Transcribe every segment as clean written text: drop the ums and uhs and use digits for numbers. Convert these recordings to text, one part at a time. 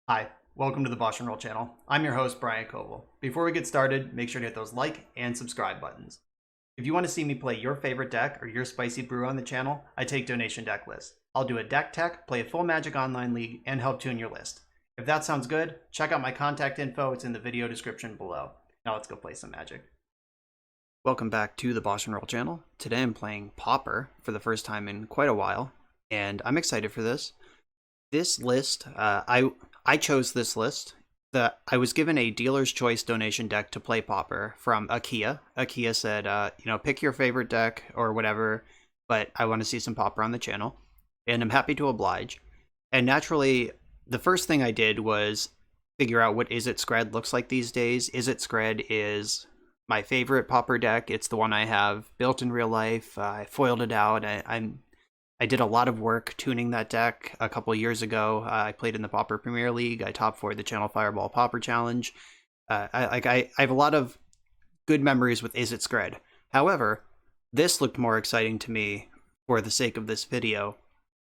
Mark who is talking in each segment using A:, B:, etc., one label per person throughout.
A: Hi, welcome to the BoshNRoll channel. I'm your host, Brian Koval. Before we get started, make sure to hit those like and subscribe buttons. If you want to see me play your favorite deck or your spicy brew on the channel, I take donation deck lists. I'll do a deck tech, play a full Magic Online League, and help tune your list. If that sounds good, check out my contact info. It's in the video description below. Now let's go play some Magic. Welcome back to the BoshNRoll channel. Today I'm playing Pauper for the first time in quite a while, and I'm excited for this. This list, I chose this list. I was given a dealer's choice donation deck to play Pauper from Akia. Akia said, pick your favorite deck or whatever, but I want to see some Pauper on the channel, and I'm happy to oblige. And naturally, the first thing I did was figure out what Izzet Scred looks like these days. Izzet Scred is my favorite Pauper deck. It's the one I have built in real life. I foiled it out. I did a lot of work tuning that deck a couple years ago. I played in the Pauper Premier League. I top 4'd the Channel Fireball Pauper Challenge. I have a lot of good memories with Izzet Scred. However, this looked more exciting to me for the sake of this video.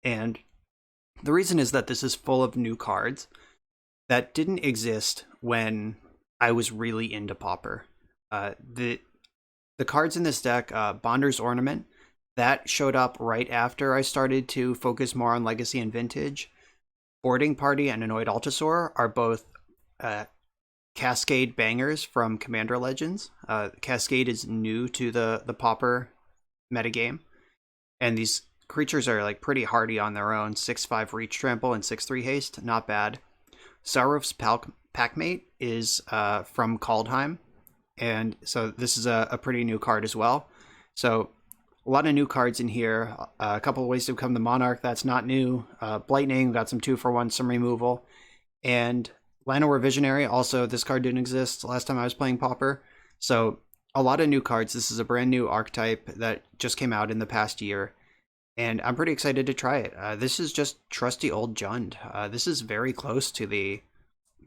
A: And the reason is that this is full of new cards that didn't exist when I was really into Pauper. The cards in this deck, Bonder's Ornament, that showed up right after I started to focus more on Legacy and Vintage. Boarding Party and Annoyed Altasaur are both Cascade bangers from Commander Legends. Cascade is new to the Pauper metagame, and these creatures are like pretty hardy on their own. 6/5 Reach Trample and 6/3 Haste, not bad. Saruf's Packmate is from Kaldheim, and so this is a pretty new card as well. So a lot of new cards in here. A couple of ways to become the Monarch. That's not new. Blightning, got some 2-for-1, some removal. And Llanowar Visionary, also, this card didn't exist last time I was playing Pauper. So a lot of new cards. This is a brand new archetype that just came out in the past year. And I'm pretty excited to try it. This is just trusty old Jund. This is very close to the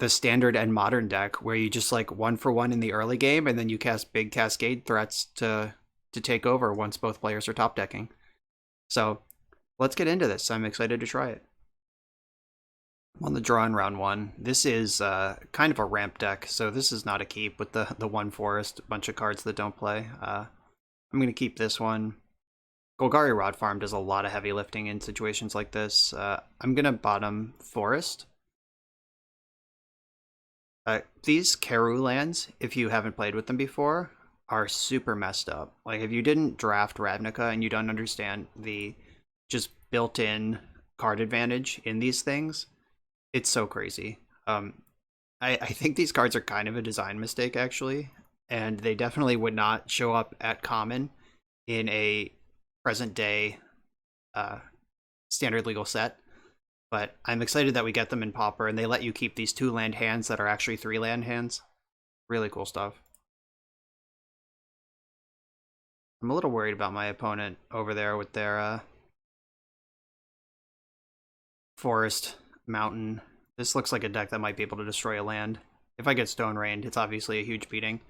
A: standard and modern deck where you just like 1-for-1 in the early game and then you cast big Cascade threats to take over once both players are top decking. So let's get into this. I'm excited to try it. I'm on the draw in round 1. This is kind of a ramp deck, so this is not a keep with the 1 forest, a bunch of cards that don't play. I'm going to keep this one. Golgari Rod Farm does a lot of heavy lifting in situations like this. I'm going to bottom forest. These Karu lands, if you haven't played with them before, are super messed up. Like, if you didn't draft Ravnica and you don't understand the just built-in card advantage in these things, it's so crazy. I think these cards are kind of a design mistake, actually, and they definitely would not show up at common in a present-day standard legal set. But I'm excited that we get them in Pauper, and they let you keep these 2-land hands that are actually 3-land hands. Really cool stuff. I'm a little worried about my opponent over there with their forest, mountain. This looks like a deck that might be able to destroy a land. If I get Stone Rained, it's obviously a huge beating.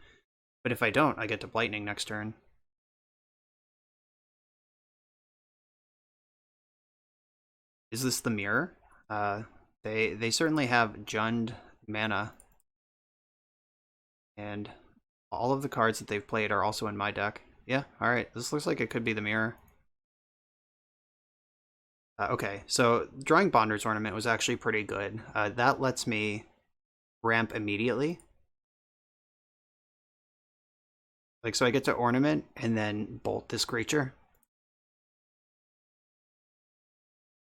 A: But if I don't, I get to Blightning next turn. Is this the mirror? They certainly have Jund mana. And all of the cards that they've played are also in my deck. Yeah, alright. This looks like it could be the mirror. Okay, so drawing Bonder's Ornament was actually pretty good. That lets me ramp immediately. Like, so I get to Ornament and then bolt this creature.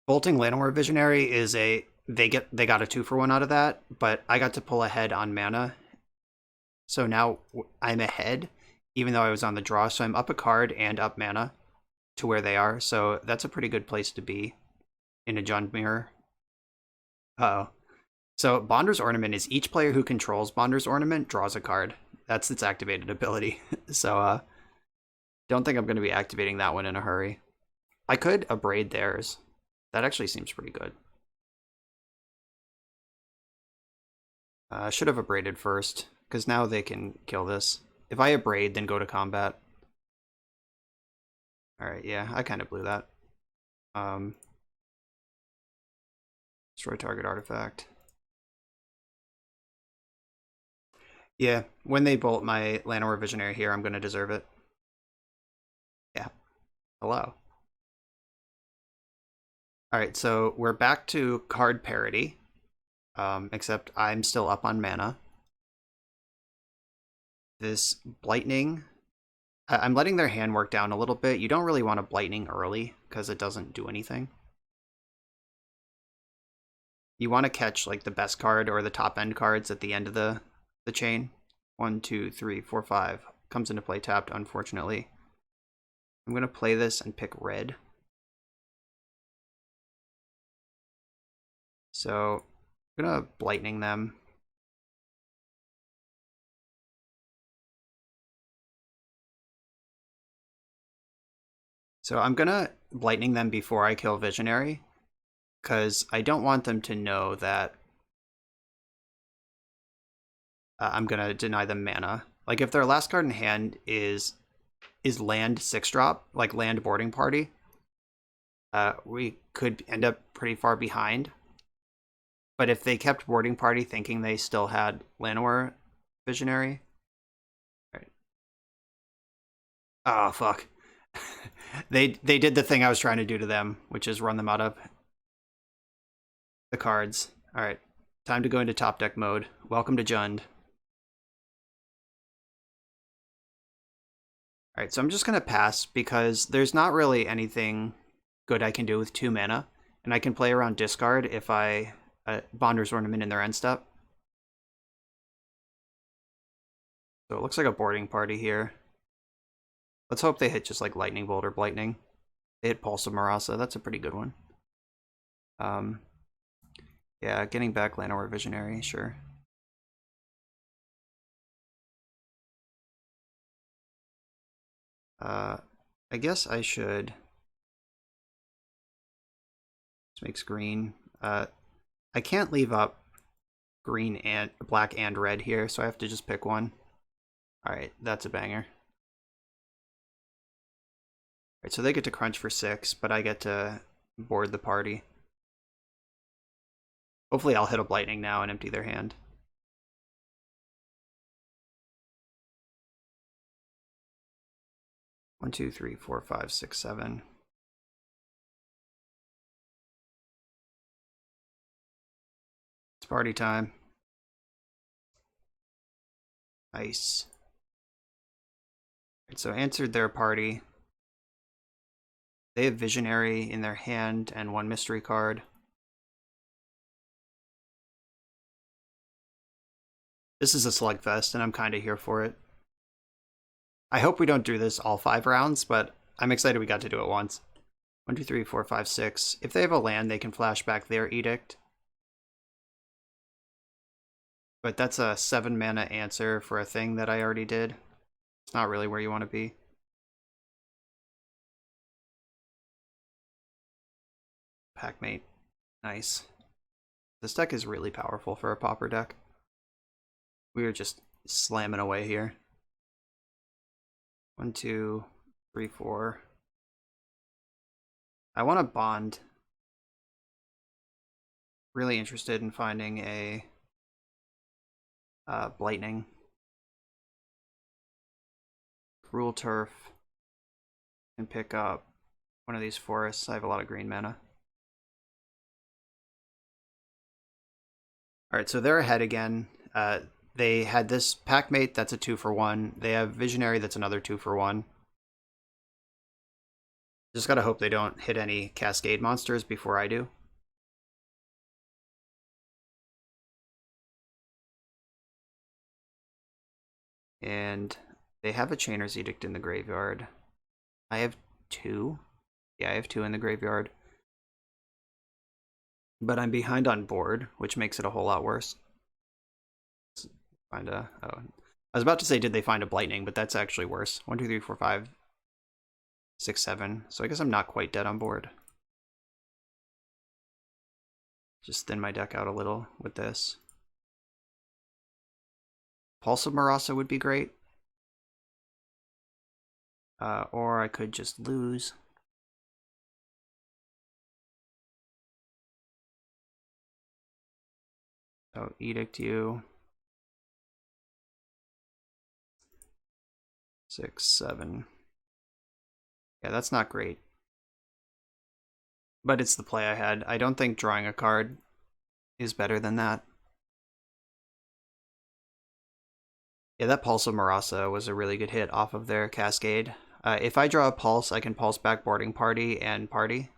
A: Bolting Llanowar Visionary is they got a 2-for-1 out of that, but I got to pull ahead on mana. So now I'm ahead, even though I was on the draw, so I'm up a card and up mana to where they are, so that's a pretty good place to be in a Jund mirror. Uh-oh. So Bonder's Ornament is each player who controls Bonder's Ornament draws a card. That's its activated ability. So don't think I'm going to be activating that one in a hurry. I could Abrade theirs. That actually seems pretty good. I should have Abraded first, because now they can kill this. If I Abrade, then go to combat. Alright, yeah, I kind of blew that. Destroy target artifact. Yeah, when they bolt my Llanowar Visionary here, I'm going to deserve it. Yeah, hello. Alright, so we're back to card parity, except I'm still up on mana. This Blightning, I'm letting their hand work down a little bit. You don't really want a Blightning early, because it doesn't do anything. You want to catch like the best card or the top end cards at the end of the chain. 1, 2, 3, 4, 5 comes into play tapped, unfortunately. I'm going to play this and pick red. So I'm going to Blightning them. So I'm going to Blightning them before I kill Visionary, because I don't want them to know that I'm going to deny them mana. Like if their last card in hand is land 6-drop, like land boarding party, we could end up pretty far behind. But if they kept boarding party thinking they still had Llanowar Visionary, right. Oh fuck, they did the thing I was trying to do to them, which is run them out of the cards. All right, time to go into top deck mode. Welcome to Jund. All right, so I'm just gonna pass because there's not really anything good I can do with 2 mana, and I can play around discard if I Bonder's Ornament in their end step. So it looks like a boarding party here. Let's hope they hit just like Lightning Bolt or Blightning. They hit Pulse of Marasa. That's a pretty good one. Yeah, getting back Llanowar Visionary, sure. I guess I should. This makes green. I can't leave up green and black and red here, so I have to just pick one. All right, that's a banger. All right, so they get to crunch for 6, but I get to board the party. Hopefully I'll hit a Blightning now and empty their hand. One, two, three, four, five, six, 7. It's party time. Nice. Right, so answered their party. They have Visionary in their hand and 1 mystery card. This is a slugfest, and I'm kind of here for it. I hope we don't do this all 5 rounds, but I'm excited we got to do it once. 1, 2, 3, 4, 5, 6. If they have a land, they can flash back their Edict. But that's a 7 mana answer for a thing that I already did. It's not really where you want to be. Packmate. Nice. This deck is really powerful for a Pauper deck. We are just slamming away here. 1, 2, 3, 4. I want to bond. Really interested in finding a Blightning. Cruel Turf. And pick up one of these forests. I have a lot of green mana. Alright, so they're ahead again. They had this Packmate, that's a 2 for 1. They have Visionary, that's another 2 for 1. Just gotta hope they don't hit any Cascade monsters before I do. And they have a Chainer's Edict in the graveyard. I have 2. Yeah, I have 2 in the graveyard. But I'm behind on board, which makes it a whole lot worse. Find a... Oh. I was about to say, did they find a Blightning, but that's actually worse. 1, 2, 3, 4, 5, 6, 7. So I guess I'm not quite dead on board. Just thin my deck out a little with this. Pulse of Marasa would be great. Or I could just lose. So Edict you. 6, 7. Yeah, that's not great. But it's the play I had. I don't think drawing a card is better than that. Yeah, that Pulse of Marasa was a really good hit off of their Cascade. If I draw a Pulse, I can Pulse back Boarding Party and Party.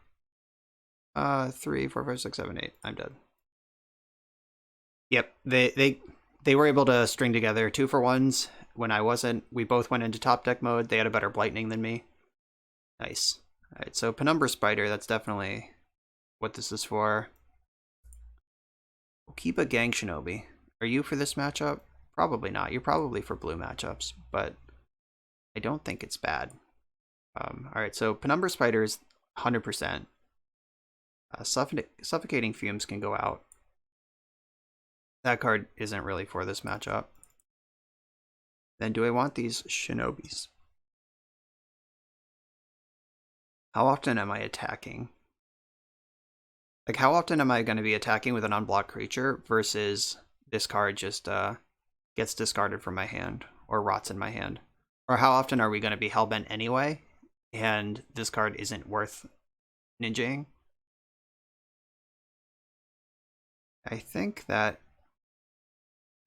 A: 3, 4, 5, 6, 7, 8. I'm dead. Yep, they were able to string together 2-for-1s when I wasn't. We both went into top deck mode. They had a better Blightning than me. Nice. Alright, so Penumbra Spider, that's definitely what this is for. We'll keep a Gang Shinobi. Are you for this matchup? Probably not. You're probably for blue matchups, but I don't think it's bad. Alright, so Penumbra Spider is 100%. Suffocating Fumes can go out. That card isn't really for this matchup. Then do I want these Shinobis? How often am I attacking? Like, how often am I going to be attacking with an unblocked creature versus this card just gets discarded from my hand or rots in my hand? Or how often are we going to be hellbent anyway and this card isn't worth ninjaing? I think that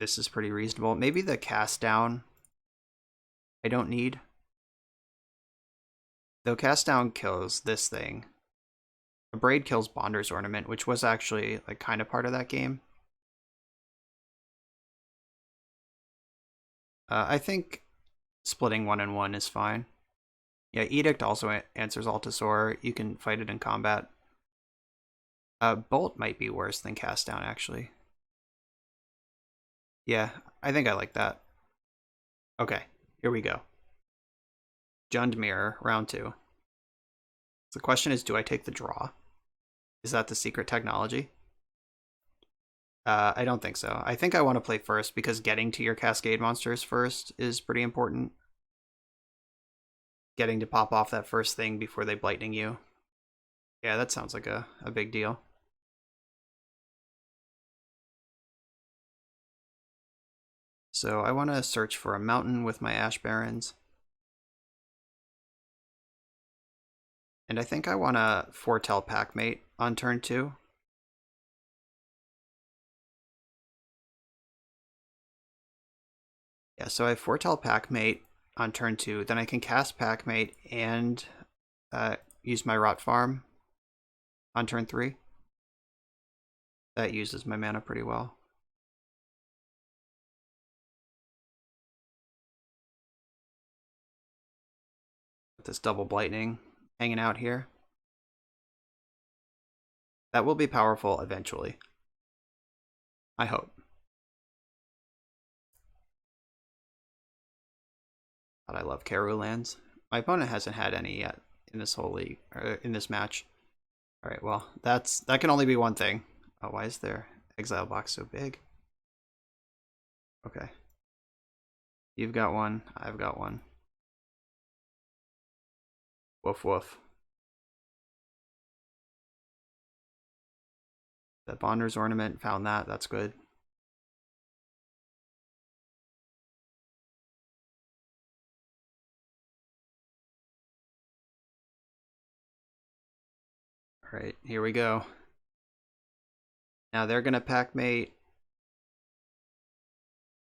A: this is pretty reasonable. Maybe the cast down I don't need. Though cast down kills this thing. A Braid kills Bonder's Ornament, which was actually like kind of part of that game. I think splitting 1 and 1 is fine. Yeah, Edict also answers Altasaur. You can fight it in combat. Bolt might be worse than cast down, actually. Yeah, I think I like that. Okay, here we go. Jund Mirror, round 2. The question is, do I take the draw? Is that the secret technology? I don't think so. I think I want to play first because getting to your Cascade monsters first is pretty important. Getting to pop off that first thing before they Blightning you. Yeah, that sounds like a big deal. So I want to search for a mountain with my Ash Barrens. And I think I want to foretell Packmate on turn 2. Yeah, so I foretell Packmate on turn 2. Then I can cast Packmate and use my Rot Farm on turn 3. That uses my mana pretty well. With this double Blightning hanging out here. That will be powerful eventually. I hope. But I love Karu lands. My opponent hasn't had any yet in this whole league, or in this match. Alright, well, that can only be one thing. Oh, why is their exile box so big? Okay. You've got one, I've got one. Woof woof. The Bonder's Ornament, found that, that's good. Alright, here we go. Now they're gonna Packmate.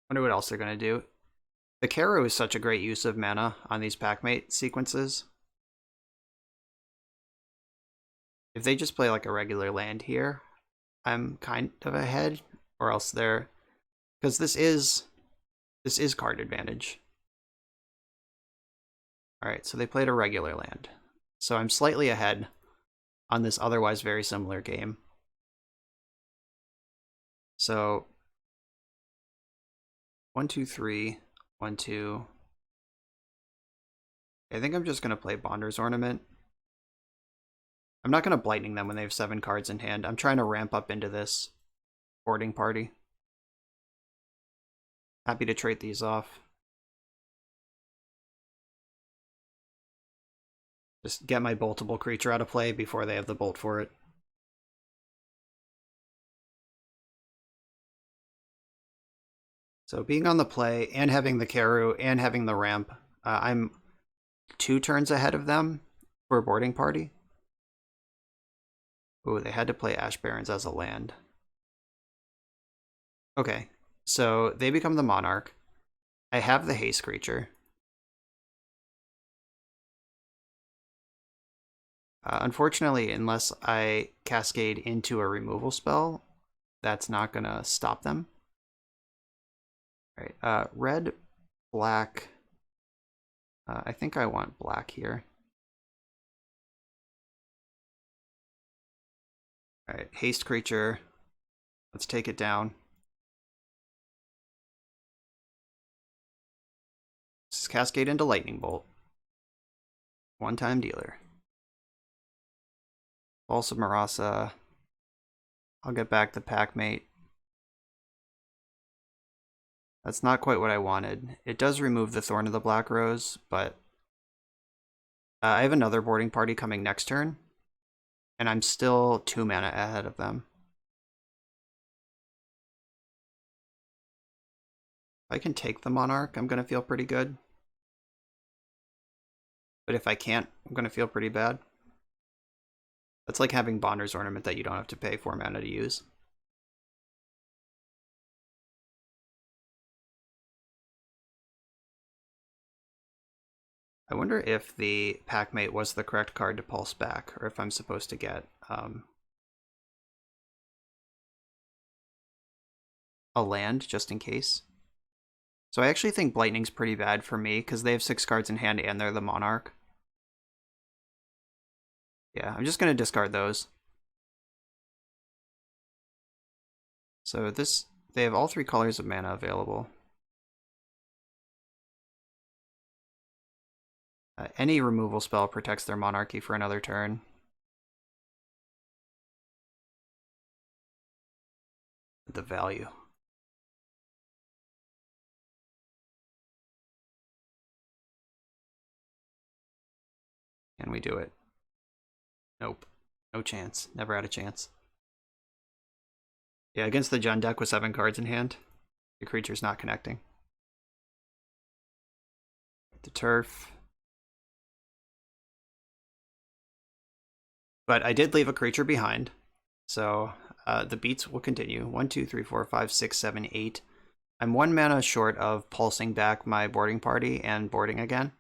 A: Wonder what else they're gonna do. The Karu is such a great use of mana on these Packmate sequences. If they just play like a regular land here, I'm kind of ahead, or else they're, because this is card advantage. All right, so they played a regular land, so I'm slightly ahead on this otherwise very similar game. So 1, 2, 3, 1, 2. I think I'm just gonna play Bonder's Ornament. I'm not gonna Blightning them when they have 7 cards in hand. I'm trying to ramp up into this boarding party. Happy to trade these off. Just get my boltable creature out of play before they have the bolt for it. So being on the play and having the Karu and having the ramp I'm 2 turns ahead of them for boarding party. Ooh, they had to play Ash Barrens as a land. Okay, so they become the Monarch. I have the haste creature. Unfortunately, unless I cascade into a removal spell, that's not gonna stop them. All right, red, black. I think I want black here. All right, haste creature. Let's take it down. This is cascade into lightning bolt. One-time dealer. Pulse of Marasa. I'll get back the Packmate. That's not quite what I wanted. It does remove the Thorn of the Black Rose, but I have another boarding party coming next turn, and I'm still 2 mana ahead of them. If I can take the Monarch, I'm going to feel pretty good. But if I can't, I'm going to feel pretty bad. That's like having Bonder's Ornament that you don't have to pay 4 mana to use. I wonder if the Packmate was the correct card to pulse back, or if I'm supposed to get a land just in case. So I actually think Blightning's pretty bad for me because they have 6 cards in hand and they're the Monarch. Yeah, I'm just going to discard those. So they have all 3 colors of mana available. Any removal spell protects their Monarchy for another turn. The value. Can we do it? Nope. No chance. Never had a chance. Yeah, against the Jund deck with 7 cards in hand, the creature's not connecting. The turf. But I did leave a creature behind, so the beats will continue. 1, 2, 3, 4, 5, 6, 7, 8. I'm 1 mana short of pulsing back my boarding party and boarding again.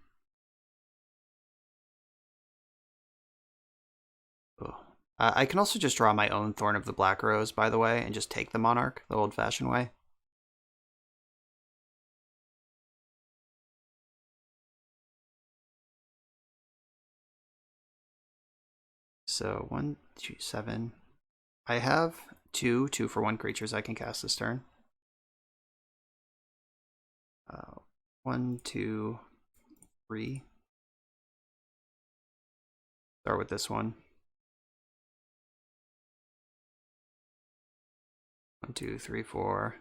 A: I can also just draw my own Thorn of the Black Rose, by the way, and just take the Monarch the old-fashioned way. So 1, 2, 7. I have 2 2-for-1 creatures I can cast this turn. 1, 2, 3. Start with this one. 1, 2, 3, 4.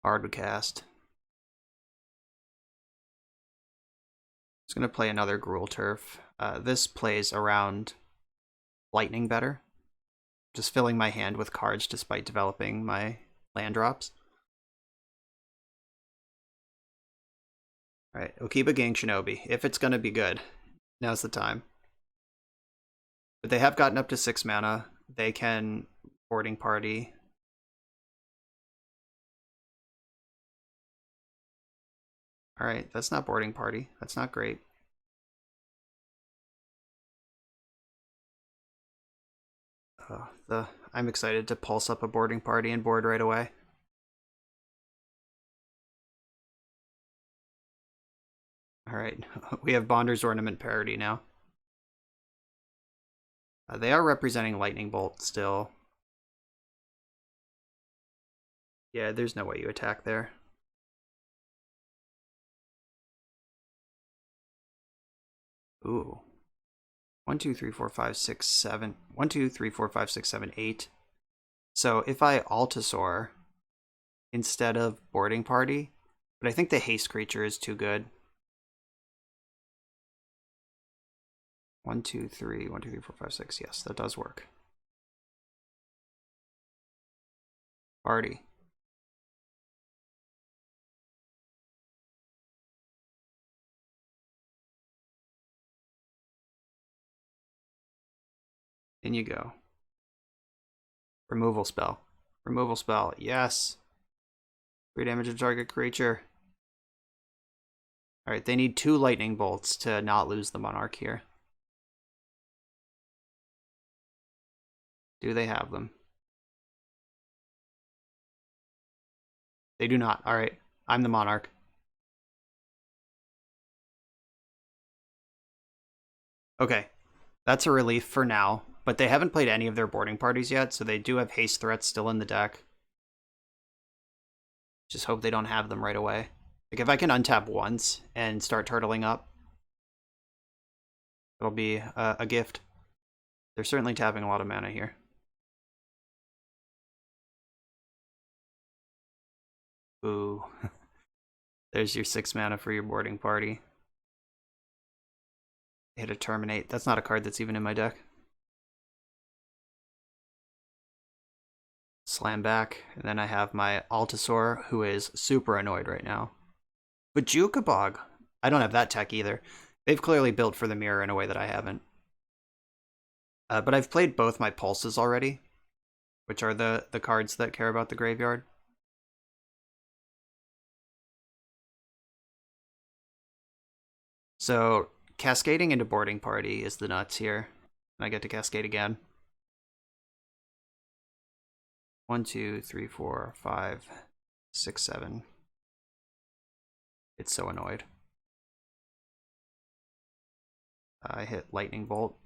A: Hard to cast. Just gonna play another Gruul Turf. This plays around lightning better. Just filling my hand with cards despite developing my land drops. Alright, Okiba Gang Shinobi. If it's gonna be good, now's the time. But they have gotten up to 6 mana. They can boarding party. Alright, that's not boarding party. That's not great. I'm excited to pulse up a boarding party and board right away. Alright, we have Bonder's Ornament parity now. They are representing Lightning Bolt still. Yeah, there's no way you attack there. Ooh. 1, 2, 3, 4, 5, 6, 7. 1, 2, 3, 4, 5, 6, 7, 8. So if I Altasaur instead of boarding party, but I think the haste creature is too good. 1, 2, 3, 1, 2, 3, 4, 5, 6. Yes, that does work. Party. In you go. Removal spell. Removal spell. Yes. 3 damage to target creature. Alright, they need 2 lightning bolts to not lose the Monarch here. Do they have them? They do not. Alright, I'm the Monarch. Okay, that's a relief for now, but they haven't played any of their boarding parties yet, so they do have haste threats still in the deck. Just hope they don't have them right away. Like, if I can untap once and start turtling up, it'll be a gift. They're certainly tapping a lot of mana here. Ooh. There's your 6 mana for your boarding party. Hit a Terminate. That's not a card that's even in my deck. Slam back, and then I have my Altasaur, who is super annoyed right now. But Jukabog, I don't have that tech either. They've clearly built for the mirror in a way that I haven't. But I've played both my Pulses already, which are the cards that care about the graveyard. So, cascading into boarding party is the nuts here. And I get to cascade again. 1, 2, 3, 4, 5, 6, 7. It's so annoyed. I hit Lightning Bolt.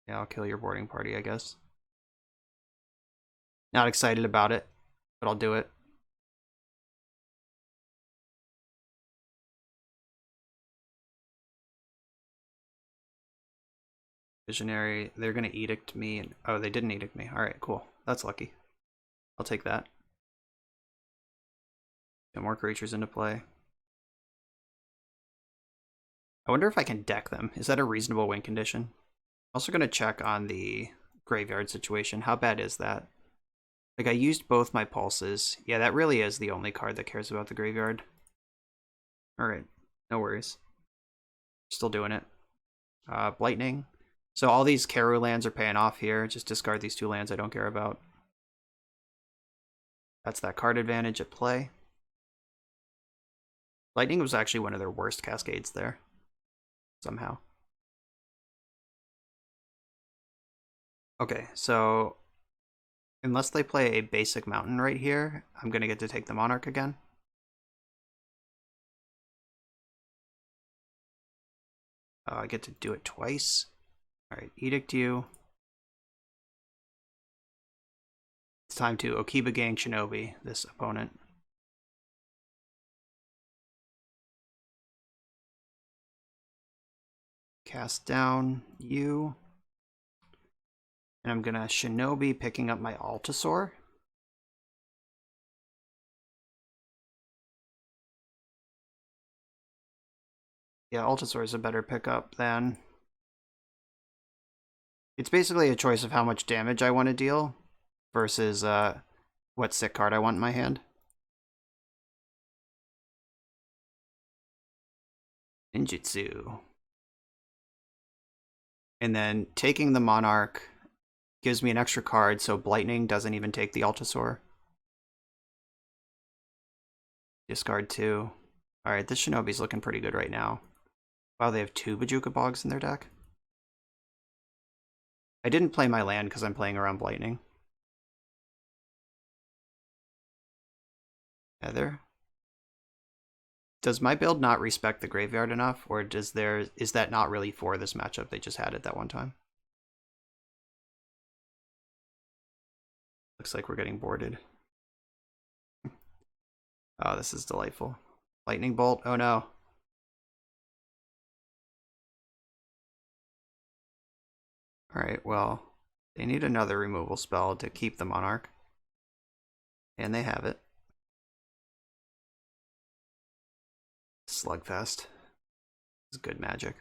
A: Yeah, I'll kill your boarding party, I guess. Not excited about it, but I'll do it. Visionary, they're gonna edict me. And, oh, they didn't edict me. Alright, cool. That's lucky. I'll take that. Get more creatures into play. I wonder if I can deck them. Is that a reasonable win condition? Also gonna check on the graveyard situation. How bad is that? Like, I used both my pulses. Yeah, that really is the only card that cares about the graveyard. Alright, no worries. Still doing it. Blightning. So all these Karu lands are paying off here. Just discard these 2 lands I don't care about. That's that card advantage at play. Lightning was actually one of their worst cascades there. Somehow. Okay, so unless they play a basic mountain right here, I'm going to get to take the Monarch again. I get to do it twice. Alright, Edict you. It's time to Okiba Gang Shinobi this opponent. Cast down you. And I'm gonna Shinobi picking up my Altasaur. Yeah, Altasaur is a better pickup than... It's basically a choice of how much damage I want to deal versus what sick card I want in my hand. Ninjutsu. And then taking the Monarch gives me an extra card, so Blightning doesn't even take the Altasaur. Discard 2. Alright, this Shinobi's looking pretty good right now. Wow, they have 2 Bojuka Bogs in their deck. I didn't play my land because I'm playing around Blightning. Heather? Does my build not respect the graveyard enough, or is that not really for this matchup? They just had it that one time. Looks like we're getting boarded. Oh, this is delightful. Lightning Bolt, oh no. Alright, well, they need another removal spell to keep the Monarch. And they have it. Slugfest. This is good magic.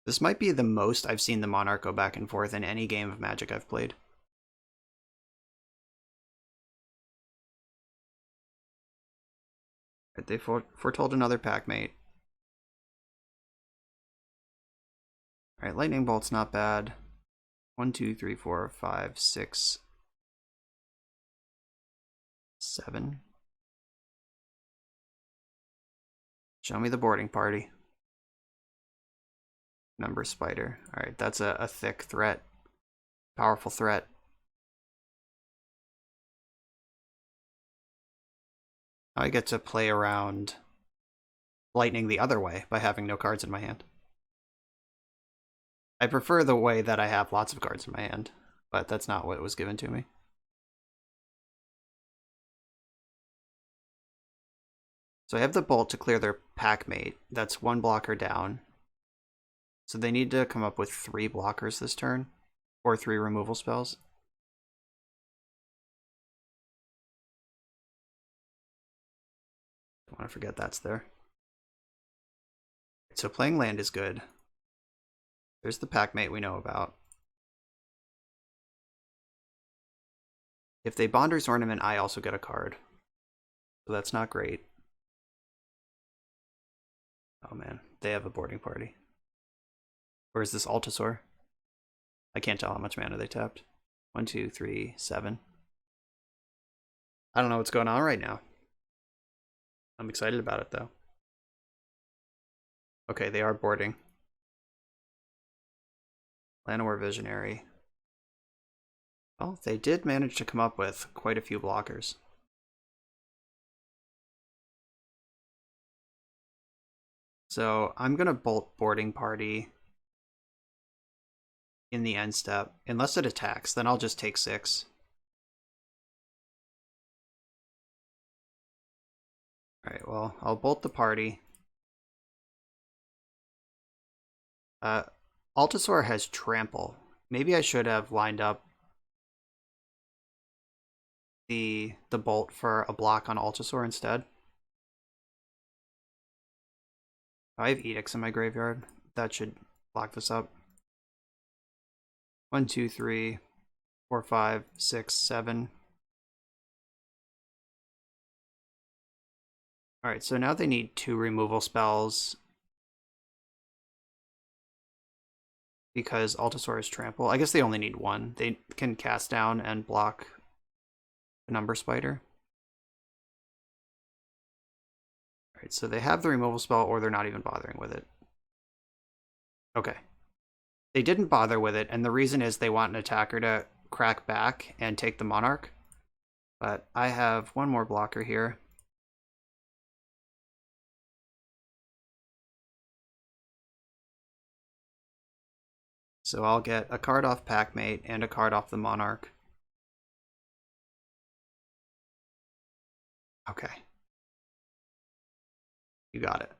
A: This might be the most I've seen the Monarch go back and forth in any game of Magic I've played. They foretold another Packmate. Alright, lightning bolt's not bad. 1, 2, 3, 4, 5, 6, 7. Show me the boarding party. Number spider. Alright, that's a thick threat. Powerful threat. Now I get to play around lightning the other way by having no cards in my hand. I prefer the way that I have lots of cards in my hand, but that's not what was given to me. So I have the bolt to clear their packmate. That's one blocker down. So they need to come up with 3 blockers this turn, or 3 removal spells. Don't want to forget that's there. So playing land is good. There's the packmate we know about. If they Bonder's Ornament, I also get a card. So that's not great. Oh man, they have a boarding party. Or is this Altasaur? I can't tell how much mana they tapped. 1, 2, 3, 7. I don't know what's going on right now. I'm excited about it though. Okay, they are boarding. Llanowar Visionary. Well, they did manage to come up with quite a few blockers. So I'm going to bolt boarding party in the end step. Unless it attacks, then I'll just take 6. Alright, well, I'll bolt the party. Altasaur has trample. Maybe I should have lined up the bolt for a block on Altasaur instead. I have edicts in my graveyard. That should block this up. 1, 2, 3, 4, 5, 6, 7. Alright, so now they need 2 removal spells because Altasaur is trample. I guess they only need 1. They can cast down and block the number spider. Alright, so they have the removal spell or they're not even bothering with it. Okay. They didn't bother with it, and the reason is they want an attacker to crack back and take the Monarch. But I have one more blocker here. So I'll get a card off Packmate and a card off the Monarch. Okay. You got it.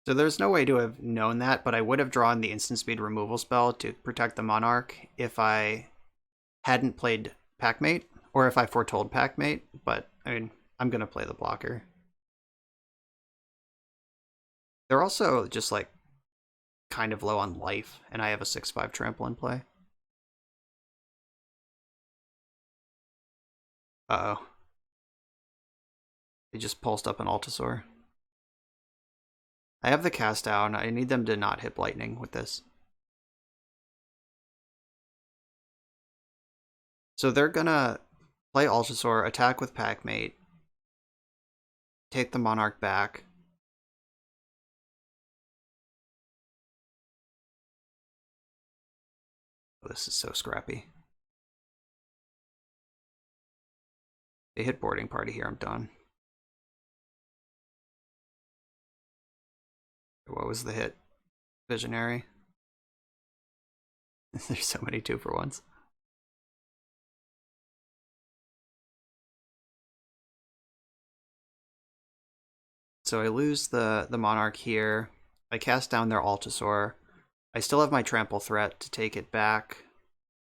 A: So there's no way to have known that, but I would have drawn the instant speed removal spell to protect the Monarch if I hadn't played Packmate, or if I foretold Packmate, but I mean, I'm going to play the blocker. They're also just like kind of low on life, and I have a 6/5 trample in play. Uh-oh. They just pulsed up an Altasaur. I have the cast down. I need them to not hit lightning with this. So they're gonna play Altasaur, attack with Packmate, take the Monarch back. Oh, this is so scrappy. They hit boarding party here, I'm done. What was the hit? Visionary. There's so many 2-for-1s. So I lose the Monarch here. I cast down their Altasaur. I still have my trample threat to take it back,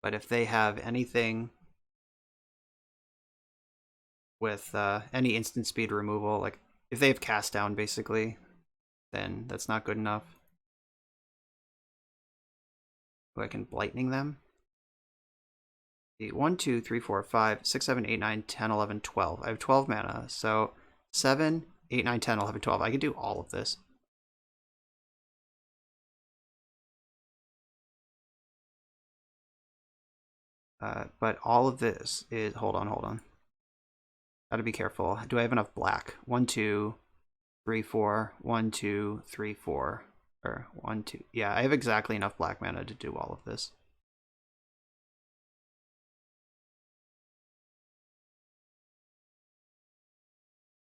A: but if they have anything with any instant speed removal, like if they have cast down basically, then that's not good enough. So I can lightning them. 1, 2, 3, 4, 5, 6, 7, 8, 9, 10, 11, 12. I have 12 mana, so 7, 8, 9, 10, 11, 12. I can do all of this. But all of this is... Hold on. Gotta be careful. Do I have enough black? 1, 2, 3, 4. 1, 2, 3, 4. Or 1, 2. Yeah, I have exactly enough black mana to do all of this.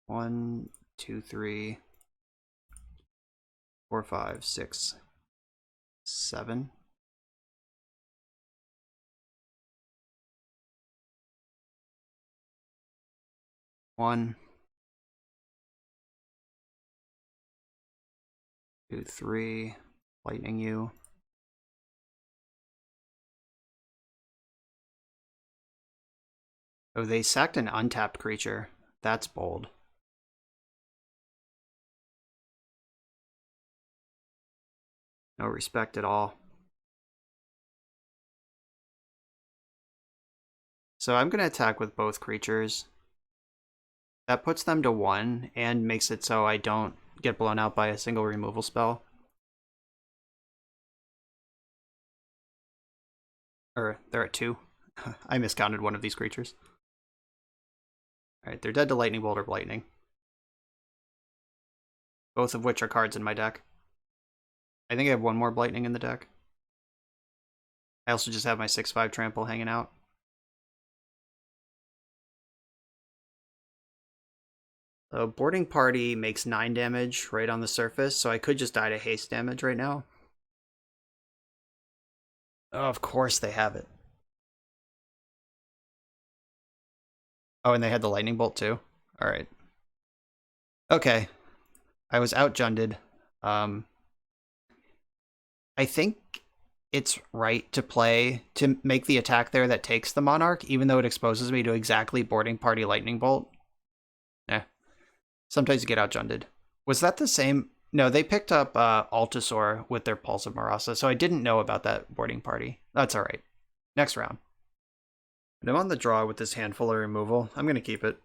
A: One, two, 3, 4, 5, 6, 7. One, 2, 3. Lightning you. Oh, they sacked an untapped creature. That's bold. No respect at all. So I'm going to attack with both creatures. That puts them to 1 and makes it so I don't get blown out by a single removal spell. Or they're at 2. I miscounted one of these creatures. Alright, they're dead to Lightning Bolt or Lightning. Both of which are cards in my deck. I think I have one more Blightning in the deck. I also just have my 6/5 trample hanging out. So boarding party makes 9 damage right on the surface, so I could just die to haste damage right now. Oh, of course they have it. Oh, and they had the lightning bolt too? Alright. Okay. I was out-junded. I think it's right to make the attack there that takes the Monarch, even though it exposes me to exactly boarding party lightning bolt. Sometimes you get out-junded. Was that the same? No, they picked up Altasaur with their Pulse of Marasa, so I didn't know about that boarding party. That's alright. Next round. And I'm on the draw with this handful of removal. I'm going to keep it.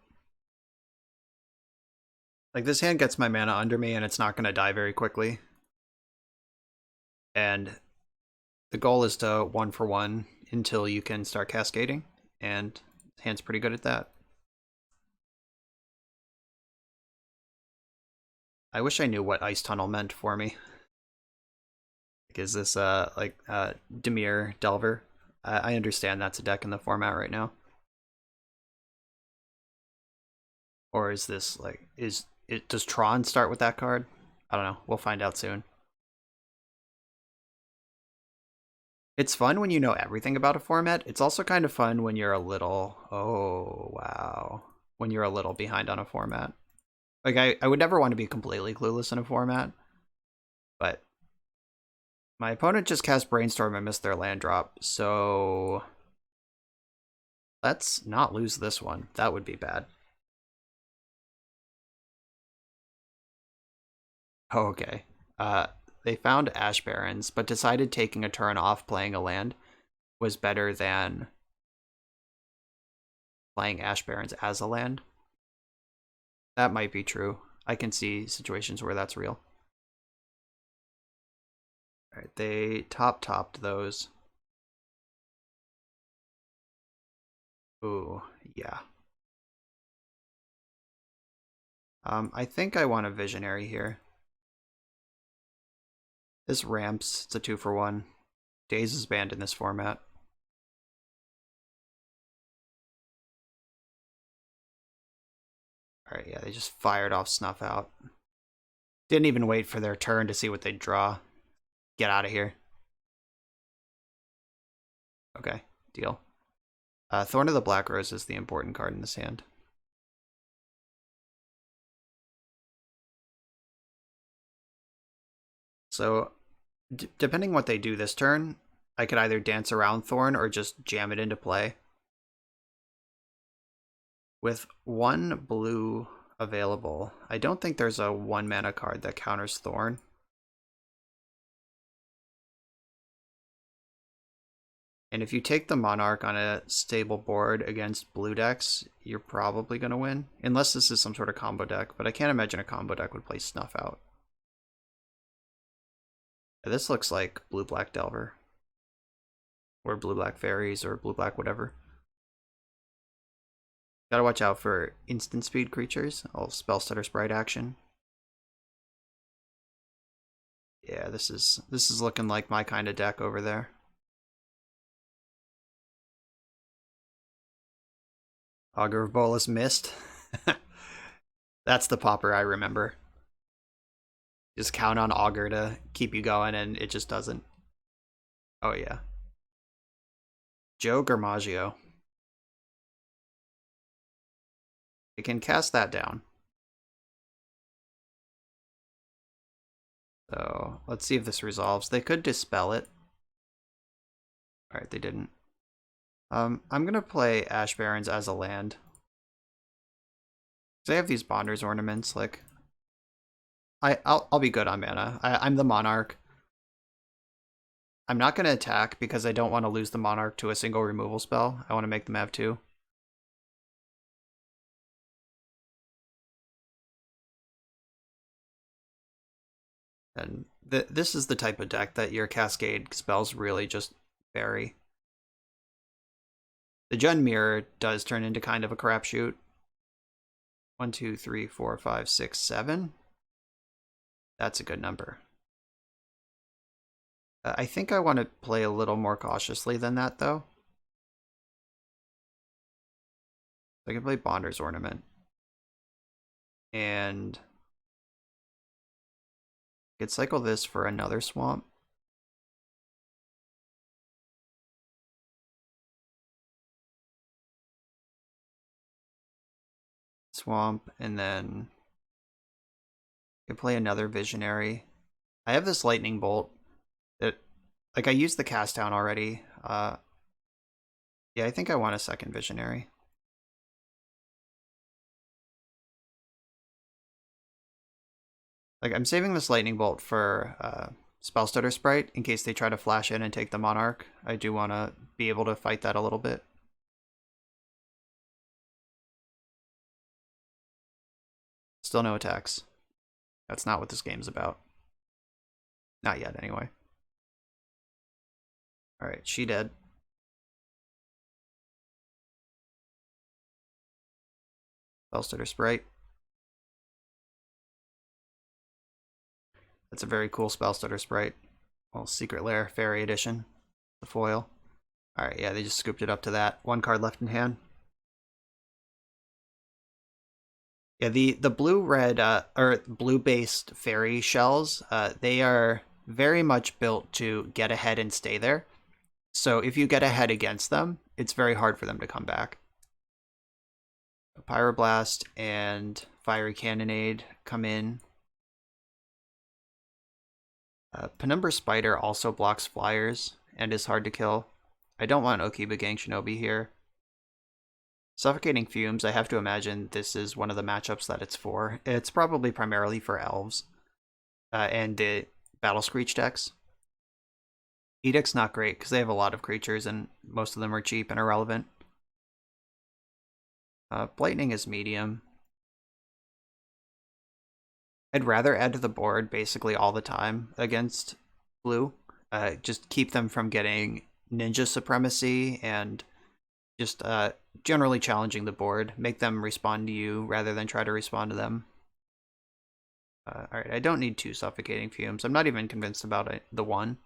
A: Like, this hand gets my mana under me, and it's not going to die very quickly. And the goal is to 1 for 1 until you can start cascading, and the hand's pretty good at that. I wish I knew what Ice Tunnel meant for me. Like, is this Dimir Delver? I understand that's a deck in the format right now. Or is this like does Tron start with that card? I don't know. We'll find out soon. It's fun when you know everything about a format. It's also kind of fun when you're a little when you're a little behind on a format. Like I would never want to be completely clueless in a format, but my opponent just cast Brainstorm and missed their land drop, so let's not lose this one. That would be bad. Oh, okay. They found Ash Barrens, but decided taking a turn off playing a land was better than playing Ash Barrens as a land. That might be true. I can see situations where that's real. Alright, they topped those. Ooh, yeah. I think I want a Visionary here. This ramps. It's a 2 for 1. Daze is banned in this format. Alright, yeah, they just fired off Snuff Out. Didn't even wait for their turn to see what they'd draw. Get out of here. Okay, deal. Thorn of the Black Rose is the important card in this hand. So, depending what they do this turn, I could either dance around Thorn or just jam it into play. With 1 blue available, I don't think there's a 1 mana card that counters Thorn. And if you take the Monarch on a stable board against blue decks, you're probably going to win. Unless this is some sort of combo deck, but I can't imagine a combo deck would play Snuff Out. This looks like blue-black Delver. or blue-black fairies, or blue-black whatever. Gotta watch out for instant speed creatures. I'll spell stutter sprite action. Yeah, this is looking like my kind of deck over there. Augur of Bolas missed. That's the Pauper I remember. Just count on Augur to keep you going, and it just doesn't. Oh yeah. Joe Garmaggio. It can cast that down. So let's see if this resolves. They could dispel it. Alright, they didn't. I'm gonna play Ash Barrens as a land. Because I have these Bonders ornaments, like I'll be good on mana. I'm the Monarch. I'm not gonna attack because I don't want to lose the Monarch to a single removal spell. I want to make them have two. And this is the type of deck that your Cascade spells really just bury. The Jund Mirror does turn into kind of a crapshoot. 1, 2, 3, 4, 5, 6, 7. That's a good number. I think I want to play a little more cautiously than that, though. I can play Bonder's Ornament. And I could cycle this for another swamp. Swamp, and then I could play another Visionary. I have this Lightning Bolt that, like, I used the cast down already. Yeah, I think I want a second Visionary. Like, I'm saving this Lightning Bolt for Spellstutter Sprite in case they try to flash in and take the Monarch. I do want to be able to fight that a little bit. Still no attacks. That's not what this game's about. Not yet, anyway. Alright, she dead. Spellstutter Sprite. That's a very cool Spellstutter Sprite. Well, Secret Lair, Fairy Edition. The foil. Alright, yeah, they just scooped it up to that. One card left in hand. Yeah, the blue-red, or blue-based fairy shells, they are very much built to get ahead and stay there. So if you get ahead against them, it's very hard for them to come back. Pyroblast and Fiery Cannonade come in. Penumbra Spider also blocks flyers and is hard to kill. I don't want Okiba Gang Shinobi here. Suffocating Fumes, I have to imagine this is one of the matchups that it's for. It's probably primarily for elves and the Battle Screech decks. Edict's not great because they have a lot of creatures and most of them are cheap and irrelevant. Blightning is medium. I'd rather add to the board basically all the time against blue. Just keep them from getting ninja supremacy and just generally challenging the board. Make them respond to you rather than try to respond to them. Alright, I don't need 2 Suffocating Fumes. I'm not even convinced about the 1.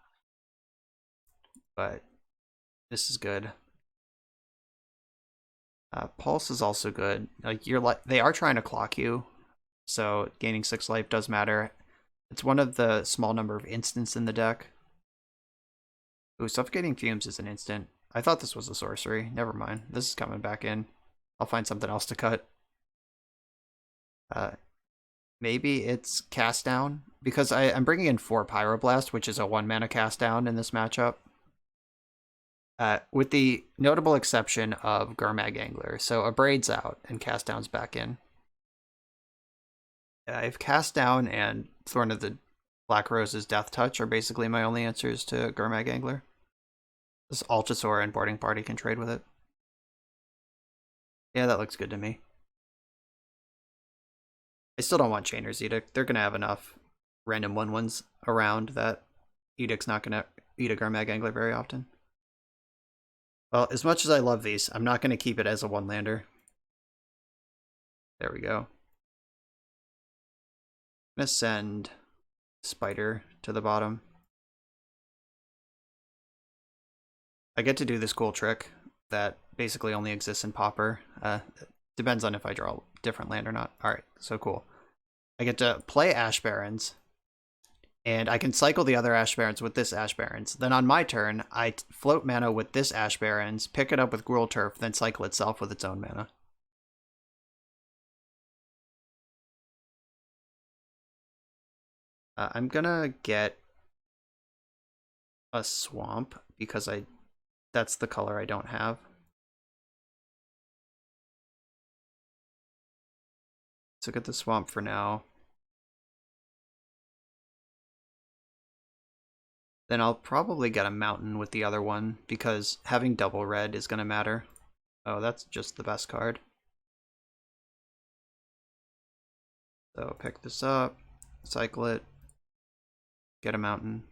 A: But this is good. Pulse is also good. Like they are trying to clock you, so gaining 6 life does matter. It's one of the small number of instants in the deck. Ooh, Suffocating Fumes is an instant. I thought this was a sorcery. Never mind. This is coming back in. I'll find something else to cut. Maybe it's cast down because I'm bringing in 4 Pyroblast, which is a 1 mana cast down in this matchup. With the notable exception of Garmag Angler. So Abrade's out and Cast Down's back in. I've Cast Down and Thorn of the Black Rose's Death Touch are basically my only answers to Garmag Angler. This Altasaur and Boarding Party can trade with it. Yeah, that looks good to me. I still don't want Chainer's Edict. They're going to have enough random 1/1s around that Edict's not going to eat a Garmag Angler very often. Well, as much as I love these, I'm not going to keep it as a one-lander. There we go. I'm going to send Spider to the bottom. I get to do this cool trick that basically only exists in Pauper. Depends on if I draw a different land or not. Alright, so cool. I get to play Ash Barrens, and I can cycle the other Ash Barrens with this Ash Barrens. Then on my turn, I float mana with this Ash Barrens, pick it up with Gruul Turf, then cycle itself with its own mana. I'm gonna get a Swamp because that's the color I don't have. So get the Swamp for now. Then I'll probably get a Mountain with the other one because having double red is gonna matter. Oh, that's just the best card. So pick this up, cycle it, get a Mountain.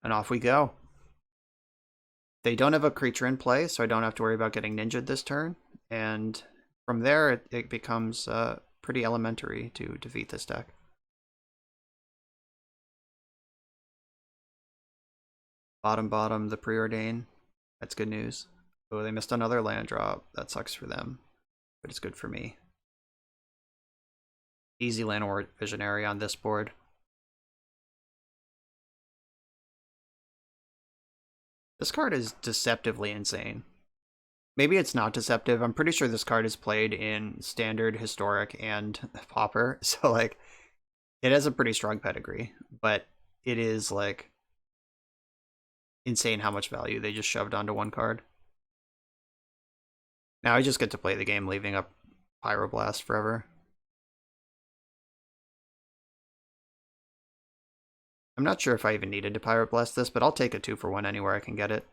A: And off we go. They don't have a creature in play, so I don't have to worry about getting ninja'd this turn. And from there, it becomes pretty elementary to defeat this deck. Bottom, the Preordain. That's good news. Oh, they missed another land drop. That sucks for them, but it's good for me. Easy Llanowar Visionary on this board. This card is deceptively insane. Maybe it's not deceptive. I'm pretty sure this card is played in Standard, Historic, and Pauper. So, like, it has a pretty strong pedigree. But it is, like, insane how much value they just shoved onto one card. Now I just get to play the game leaving up Pyroblast forever. I'm not sure if I even needed to Pyroblast this, but I'll take a 2-for-1 anywhere I can get it.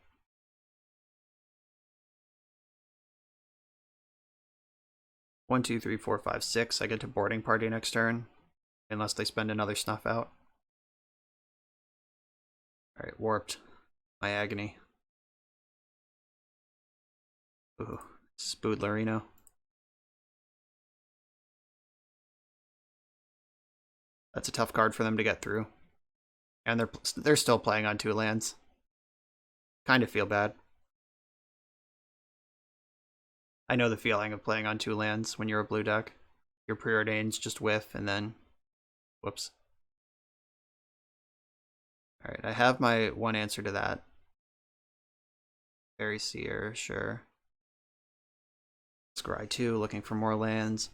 A: One, two, three, four, five, six. I get to Boarding Party next turn, unless they spend another Snuff Out. Alright, Warped. My Agony. Ooh, Spoodlerino. That's a tough card for them to get through. And they're still playing on 2 lands. Kind of feel bad. I know the feeling of playing on 2 lands when you're a blue deck. Your Preordains just whiff and then... Whoops. Alright, I have my one answer to that. Fairy Seer, sure. Scry 2, looking for more lands.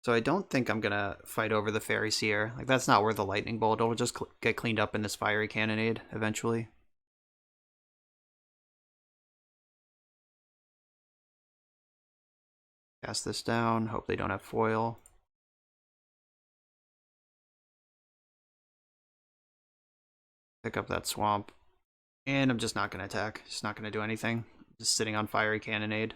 A: So I don't think I'm gonna fight over the Fairy Seer. Like, that's not worth a Lightning Bolt. It'll just get cleaned up in this Fiery Cannonade eventually. Cast this down. Hope they don't have foil. Pick up that Swamp. And I'm just not gonna attack. Just not gonna do anything. Just sitting on Fiery Cannonade.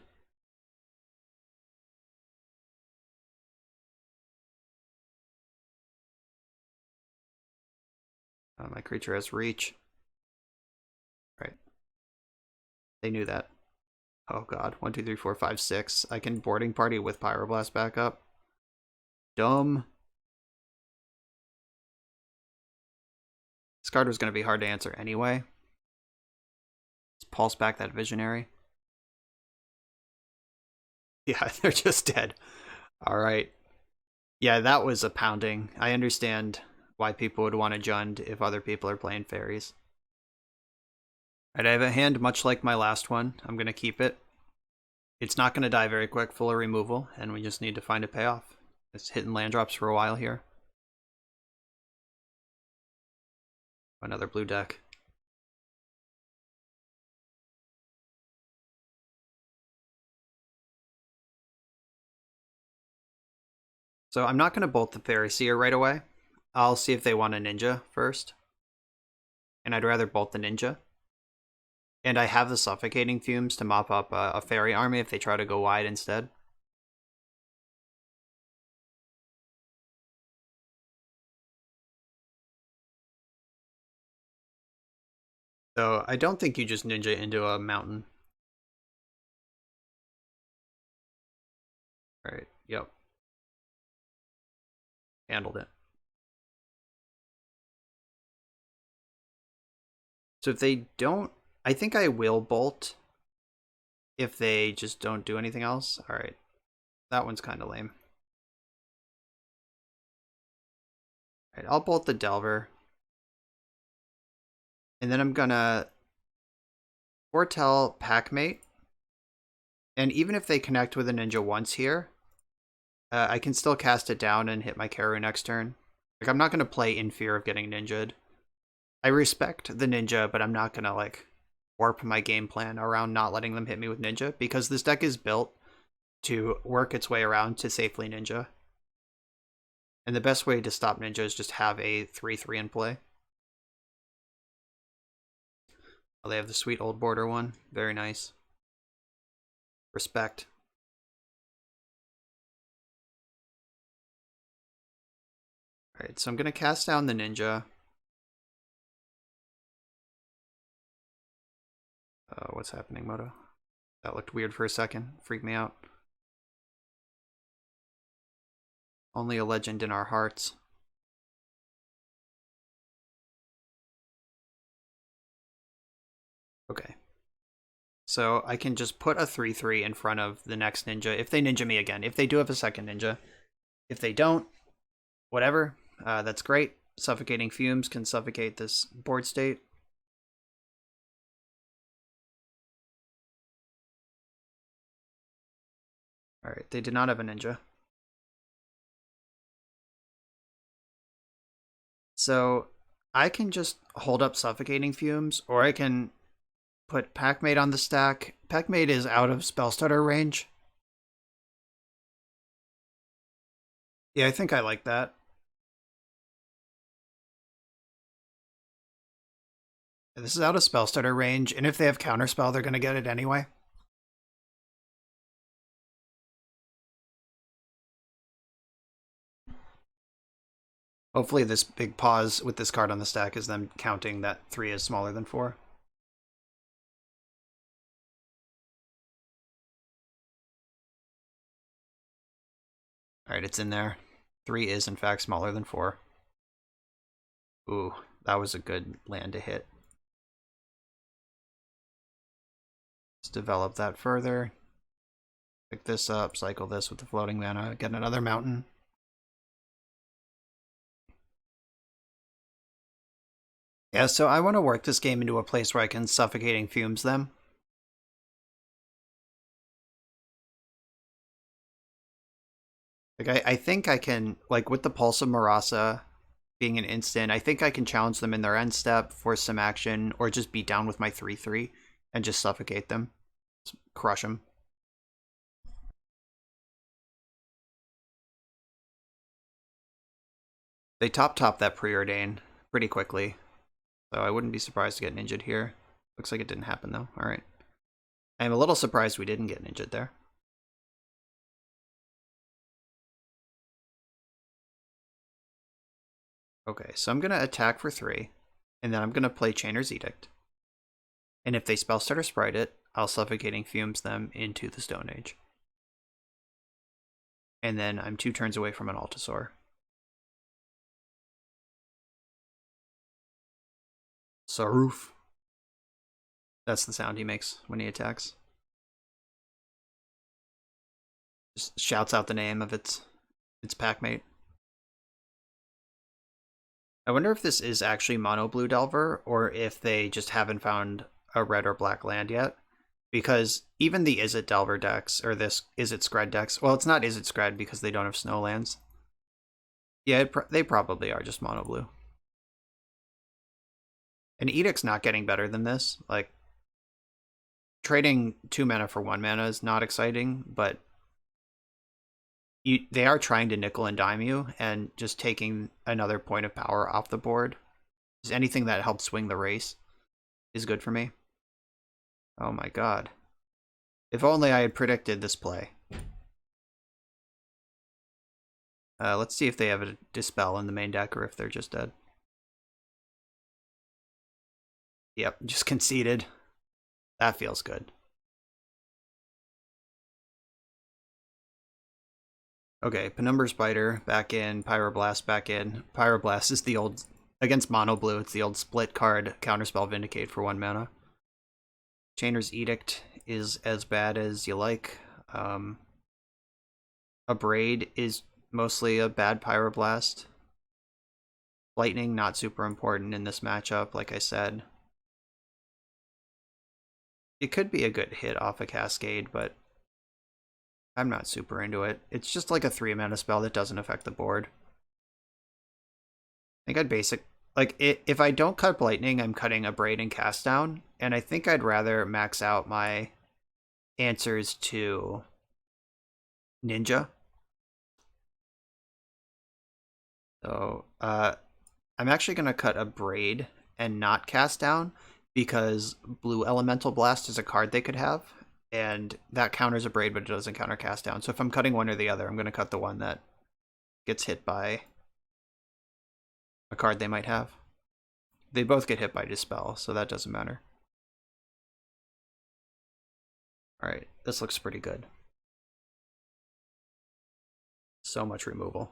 A: My creature has reach. Right. They knew that. Oh god. 1, 2, 3, 4, 5, 6. I can Boarding Party with Pyroblast back up. Dumb. This card was going to be hard to answer anyway. Let's pulse back that Visionary. Yeah, they're just dead. Alright. Yeah, that was a pounding. I understand why people would want to Jund if other people are playing fairies. Alright, I have a hand much like my last one. I'm going to keep it. It's not going to die very quick, full of removal, and we just need to find a payoff. It's hitting land drops for a while here. Another blue deck. So I'm not going to bolt the Fairy Seer right away. I'll see if they want a Ninja first. And I'd rather bolt the Ninja. And I have the Suffocating Fumes to mop up a Fairy army if they try to go wide instead. So I don't think you just ninja into a mountain. All right, yep. Handled it. So if they don't, I think I will bolt if they just don't do anything else. All right, that one's kind of lame. All right, I'll bolt the Delver. And then I'm gonna foretell Packmate. And even if they connect with a ninja once here, I can still cast it down and hit my Karu next turn. Like, I'm not gonna play in fear of getting ninja'd. I respect the ninja, but I'm not gonna like warp my game plan around not letting them hit me with ninja, because this deck is built to work its way around to safely ninja. And the best way to stop ninja is just have a 3/3 in play. Oh, they have the sweet old border one. Very nice. Respect. Alright, so I'm going to cast down the ninja. What's happening, Moto? That looked weird for a second. Freaked me out. Only a legend in our hearts. Okay. So I can just put a 3/3 in front of the next ninja if they ninja me again. If they do have a second ninja. If they don't, whatever. That's great. Suffocating Fumes can suffocate this board state. Alright, they did not have a ninja. So I can just hold up Suffocating Fumes, or I can put Packmate on the stack. Packmate is out of spell stutter range. Yeah, I think I like that. This is out of spell stutter range, and if they have counterspell, they're going to get it anyway. Hopefully this big pause with this card on the stack is them counting that 3 is smaller than 4. Alright, it's in there. 3 is in fact smaller than 4. Ooh, that was a good land to hit. Let's develop that further. Pick this up, cycle this with the floating mana, get another mountain. Yeah, so I want to work this game into a place where I can Suffocating Fumes them. Like, I think I can, like, with the Pulse of Marasa being an instant, I think I can challenge them in their end step, force some action, or just beat down with my 3/3 and just suffocate them. Just crush them. They top that Preordain pretty quickly, so I wouldn't be surprised to get ninja'd here. Looks like it didn't happen, though. Alright. I am a little surprised we didn't get ninja'd there. Okay, so I'm going to attack for 3, and then I'm going to play Chainer's Edict. And if they spell stutter sprite it, I'll Suffocating Fumes them into the Stone Age. And then I'm 2 turns away from an Altasaur. Saroof. That's the sound he makes when he attacks. Just shouts out the name of its packmate. I wonder if this is actually mono blue Delver, or if they just haven't found a red or black land yet. Because even the Is It Delver decks, or this Is It Scred decks, well, it's not Is It Scred because they don't have snow lands. Yeah, they probably are just mono blue. And Edict's not getting better than this. Like, trading 2 mana for 1 mana is not exciting, but they are trying to nickel and dime you, and just taking another point of power off the board. Just anything that helps swing the race is good for me. Oh my god. If only I had predicted this play. Let's see if they have a Dispel in the main deck or if they're just dead. Yep, just conceded. That feels good. Okay, Penumbra Spider back in, Pyroblast back in. Pyroblast is the old, against Mono Blue, it's the old split card Counterspell Vindicate for 1 mana. Chainer's Edict is as bad as you like. A Braid is mostly a bad Pyroblast. Lightning, not super important in this matchup, like I said. It could be a good hit off a Cascade, but I'm not super into it. It's just like a 3 mana spell that doesn't affect the board. I think I'd basic... Like, if I don't cut Lightning, I'm cutting a Braid and Cast Down, and I think I'd rather max out my answers to Ninja. So, I'm actually going to cut a Braid and not Cast Down, because Blue Elemental Blast is a card they could have, and that counters a Braid, but it doesn't counter Cast Down. So if I'm cutting one or the other, I'm going to cut the one that gets hit by a card they might have. They both get hit by Dispel, so that doesn't matter. Alright, this looks pretty good. So much removal.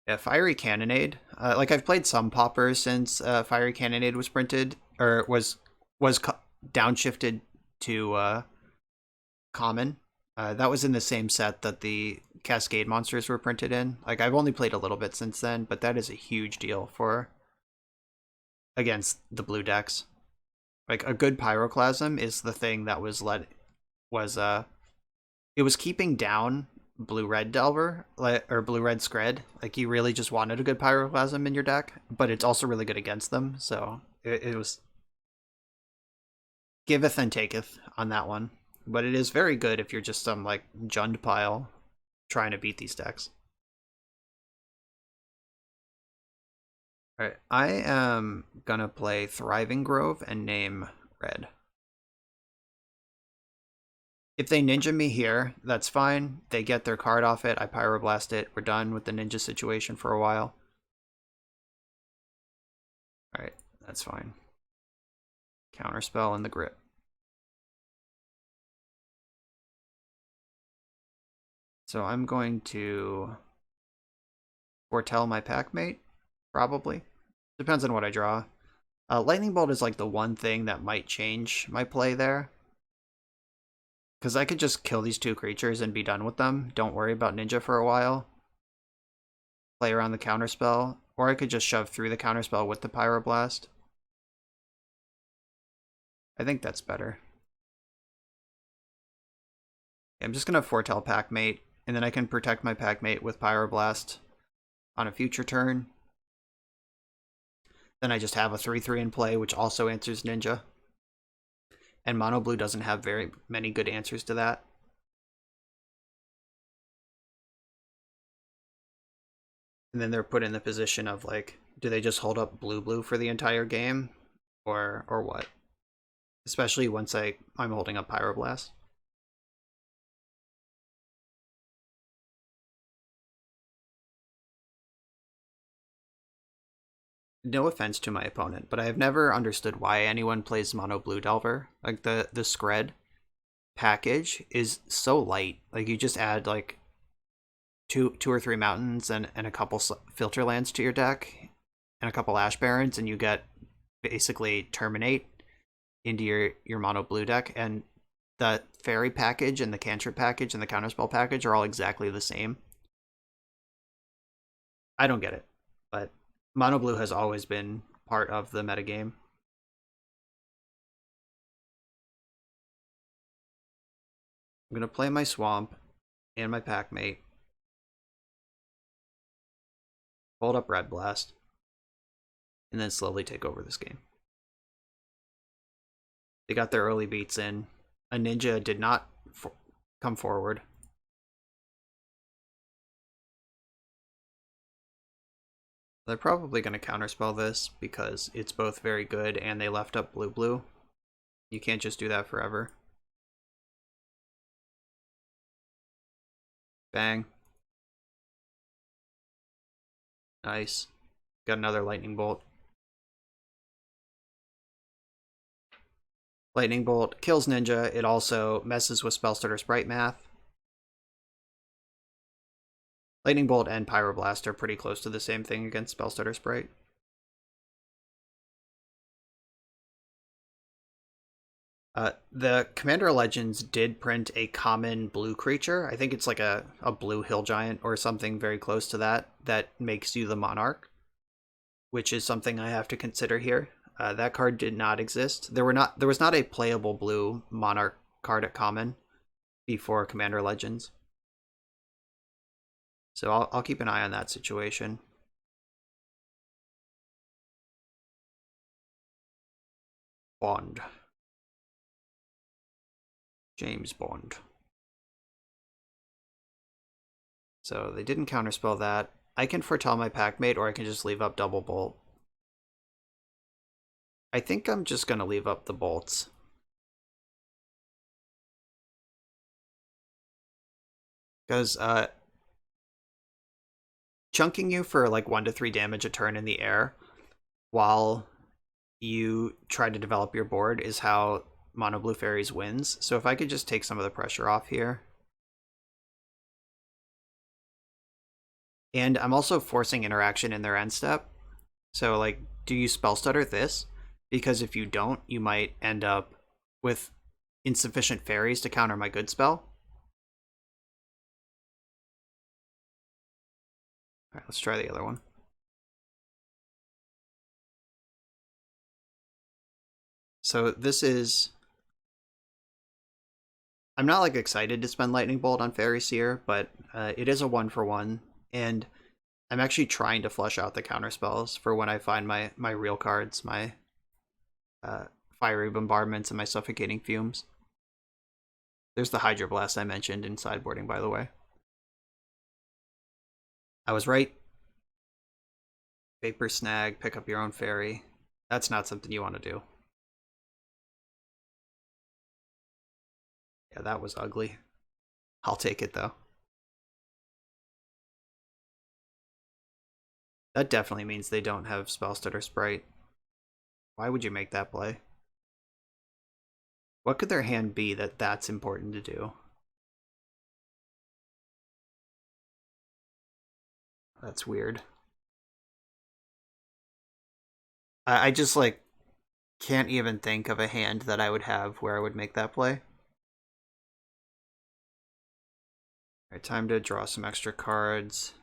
A: Yeah, Fiery Cannonade. Like, I've played some Pauper since Fiery Cannonade was printed, or was downshifted to common. That was in the same set that the Cascade monsters were printed in. Like, I've only played a little bit since then, but that is a huge deal for against the blue decks. Like, a good Pyroclasm is the thing that was it was keeping down blue-red Delver, or blue-red Scred. Like, you really just wanted a good Pyroclasm in your deck, but it's also really good against them, so it was giveth and taketh on that one. But it is very good if you're just some, like, Jund pile trying to beat these decks. Alright, I am gonna play Thriving Grove and name red. If they ninja me here, that's fine. They get their card off it, I Pyroblast it, we're done with the ninja situation for a while. Alright, that's fine. Counterspell and the grip. So I'm going to foretell my packmate, probably. Depends on what I draw. Lightning Bolt is like the one thing that might change my play there. Because I could just kill these two creatures and be done with them. Don't worry about Ninja for a while. Play around the counterspell. Or I could just shove through the counterspell with the Pyroblast. I think that's better. I'm just going to foretell packmate, and then I can protect my packmate with Pyroblast on a future turn. Then I just have a 3/3 in play, which also answers Ninja. And Mono Blue doesn't have very many good answers to that. And then they're put in the position of, like, do they just hold up blue for the entire game? Or what? Especially once I'm holding up Pyroblast. No offense to my opponent, but I have never understood why anyone plays Mono Blue Delver. Like, the Scred package is so light. Like, you just add, like, two or three mountains and a couple filter lands to your deck and a couple Ash Barrens, and you get basically Terminate into your Mono Blue deck. And the Fairy package and the Cantrip package and the Counterspell package are all exactly the same. I don't get it, but Mono Blue has always been part of the metagame. I'm going to play my Swamp and my Packmate. Hold up Red Blast. And then slowly take over this game. They got their early beats in. A Ninja did not come forward. They're probably going to counterspell this because it's both very good and they left up blue. You can't just do that forever. Bang. Nice. Got another lightning bolt. Lightning Bolt kills Ninja. It also messes with Spellstutter Sprite math. Lightning Bolt and Pyroblast are pretty close to the same thing against Spellstutter Sprite. The Commander Legends did print a common blue creature. I think it's like a blue hill giant or something very close to that makes you the Monarch, which is something I have to consider here. That card did not exist. There was not a playable blue Monarch card at common before Commander Legends. So I'll keep an eye on that situation. Bond. James Bond. So they didn't counterspell that. I can foretell my Packmate, or I can just leave up double bolt. I think I'm just going to leave up the bolts. Because chunking you for like 1 to 3 damage a turn in the air while you try to develop your board is how Mono Blue Fairies wins. So if I could just take some of the pressure off here. And I'm also forcing interaction in their end step. So like, do you spell stutter this? Because if you don't, you might end up with insufficient fairies to counter my good spell. All right, let's try the other one. So this is... I'm not like excited to spend Lightning Bolt on Fairy Seer, but it is a 1-for-1, and I'm actually trying to flush out the counter spells for when I find my real cards, my Fiery Bombardments and my Suffocating Fumes. There's the Hydroblast I mentioned in sideboarding, by the way. I was right. Vapor Snag, pick up your own fairy. That's not something you want to do. Yeah, that was ugly. I'll take it, though. That definitely means they don't have Spellstutter Sprite. Why would you make that play? What could their hand be that's important to do? That's weird. I just, like, can't even think of a hand that I would have where I would make that play. Alright, time to draw some extra cards.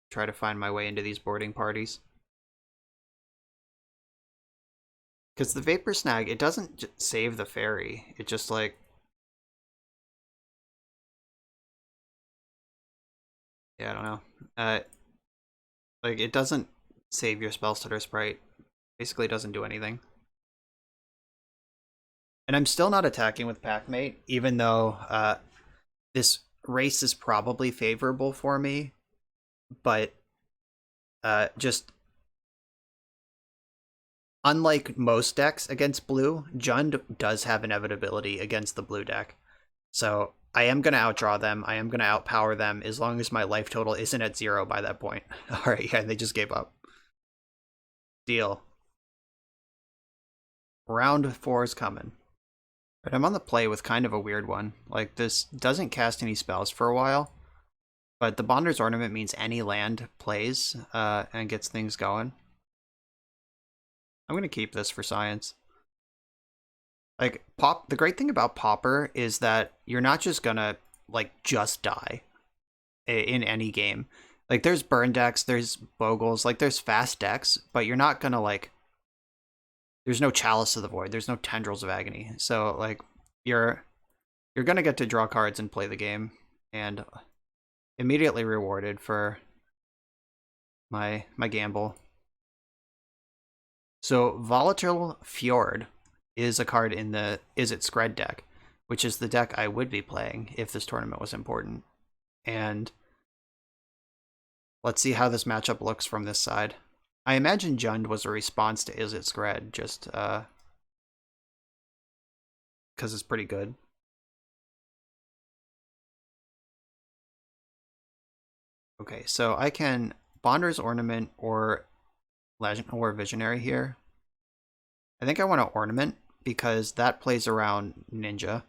A: Try to find my way into these boarding parties. Because the Vapor Snag, it doesn't save the fairy. It just, like... Yeah, I don't know. Like, it doesn't save your Spellstutter Sprite. Basically, it doesn't do anything. And I'm still not attacking with Packmate, even though this race is probably favorable for me. But just... Unlike most decks against blue, Jund does have inevitability against the blue deck. So I am going to outdraw them. I am going to outpower them as long as my life total isn't at 0 by that point. Alright, yeah, they just gave up. Deal. Round 4 is coming. But I'm on the play with kind of a weird one. Like, this doesn't cast any spells for a while, but the Bonder's Ornament means any land plays and gets things going. I'm going to keep this for science. Like, the great thing about Pauper is that you're not just going to, like, just die in any game. Like, there's burn decks, there's Bogles, like, there's fast decks, but you're not going to, like, there's no Chalice of the Void, there's no Tendrils of Agony. So, like, you're going to get to draw cards and play the game, and immediately rewarded for my gamble. So Volatile Fjord is a card in the Is It Scred deck, which is the deck I would be playing if this tournament was important. And let's see how this matchup looks from this side. I imagine Jund was a response to Is It Scred, just because it's pretty good. Okay, so I can Bonder's Ornament or Legend or Visionary here. I think I want to Ornament because that plays around Ninja.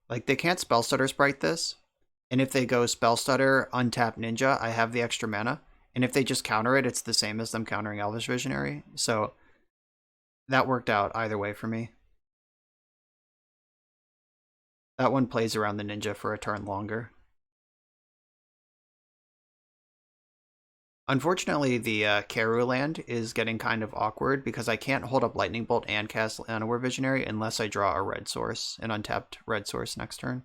A: Like, they can't Spell Stutter Sprite this, and if they go Spell Stutter, untap Ninja, I have the extra mana, and if they just counter it, it's the same as them countering Elvish Visionary, so that worked out either way for me. That one plays around the Ninja for a turn longer. Unfortunately, the Karu land is getting kind of awkward because I can't hold up Lightning Bolt and cast Llanowar Visionary unless I draw a red source, an untapped red source next turn.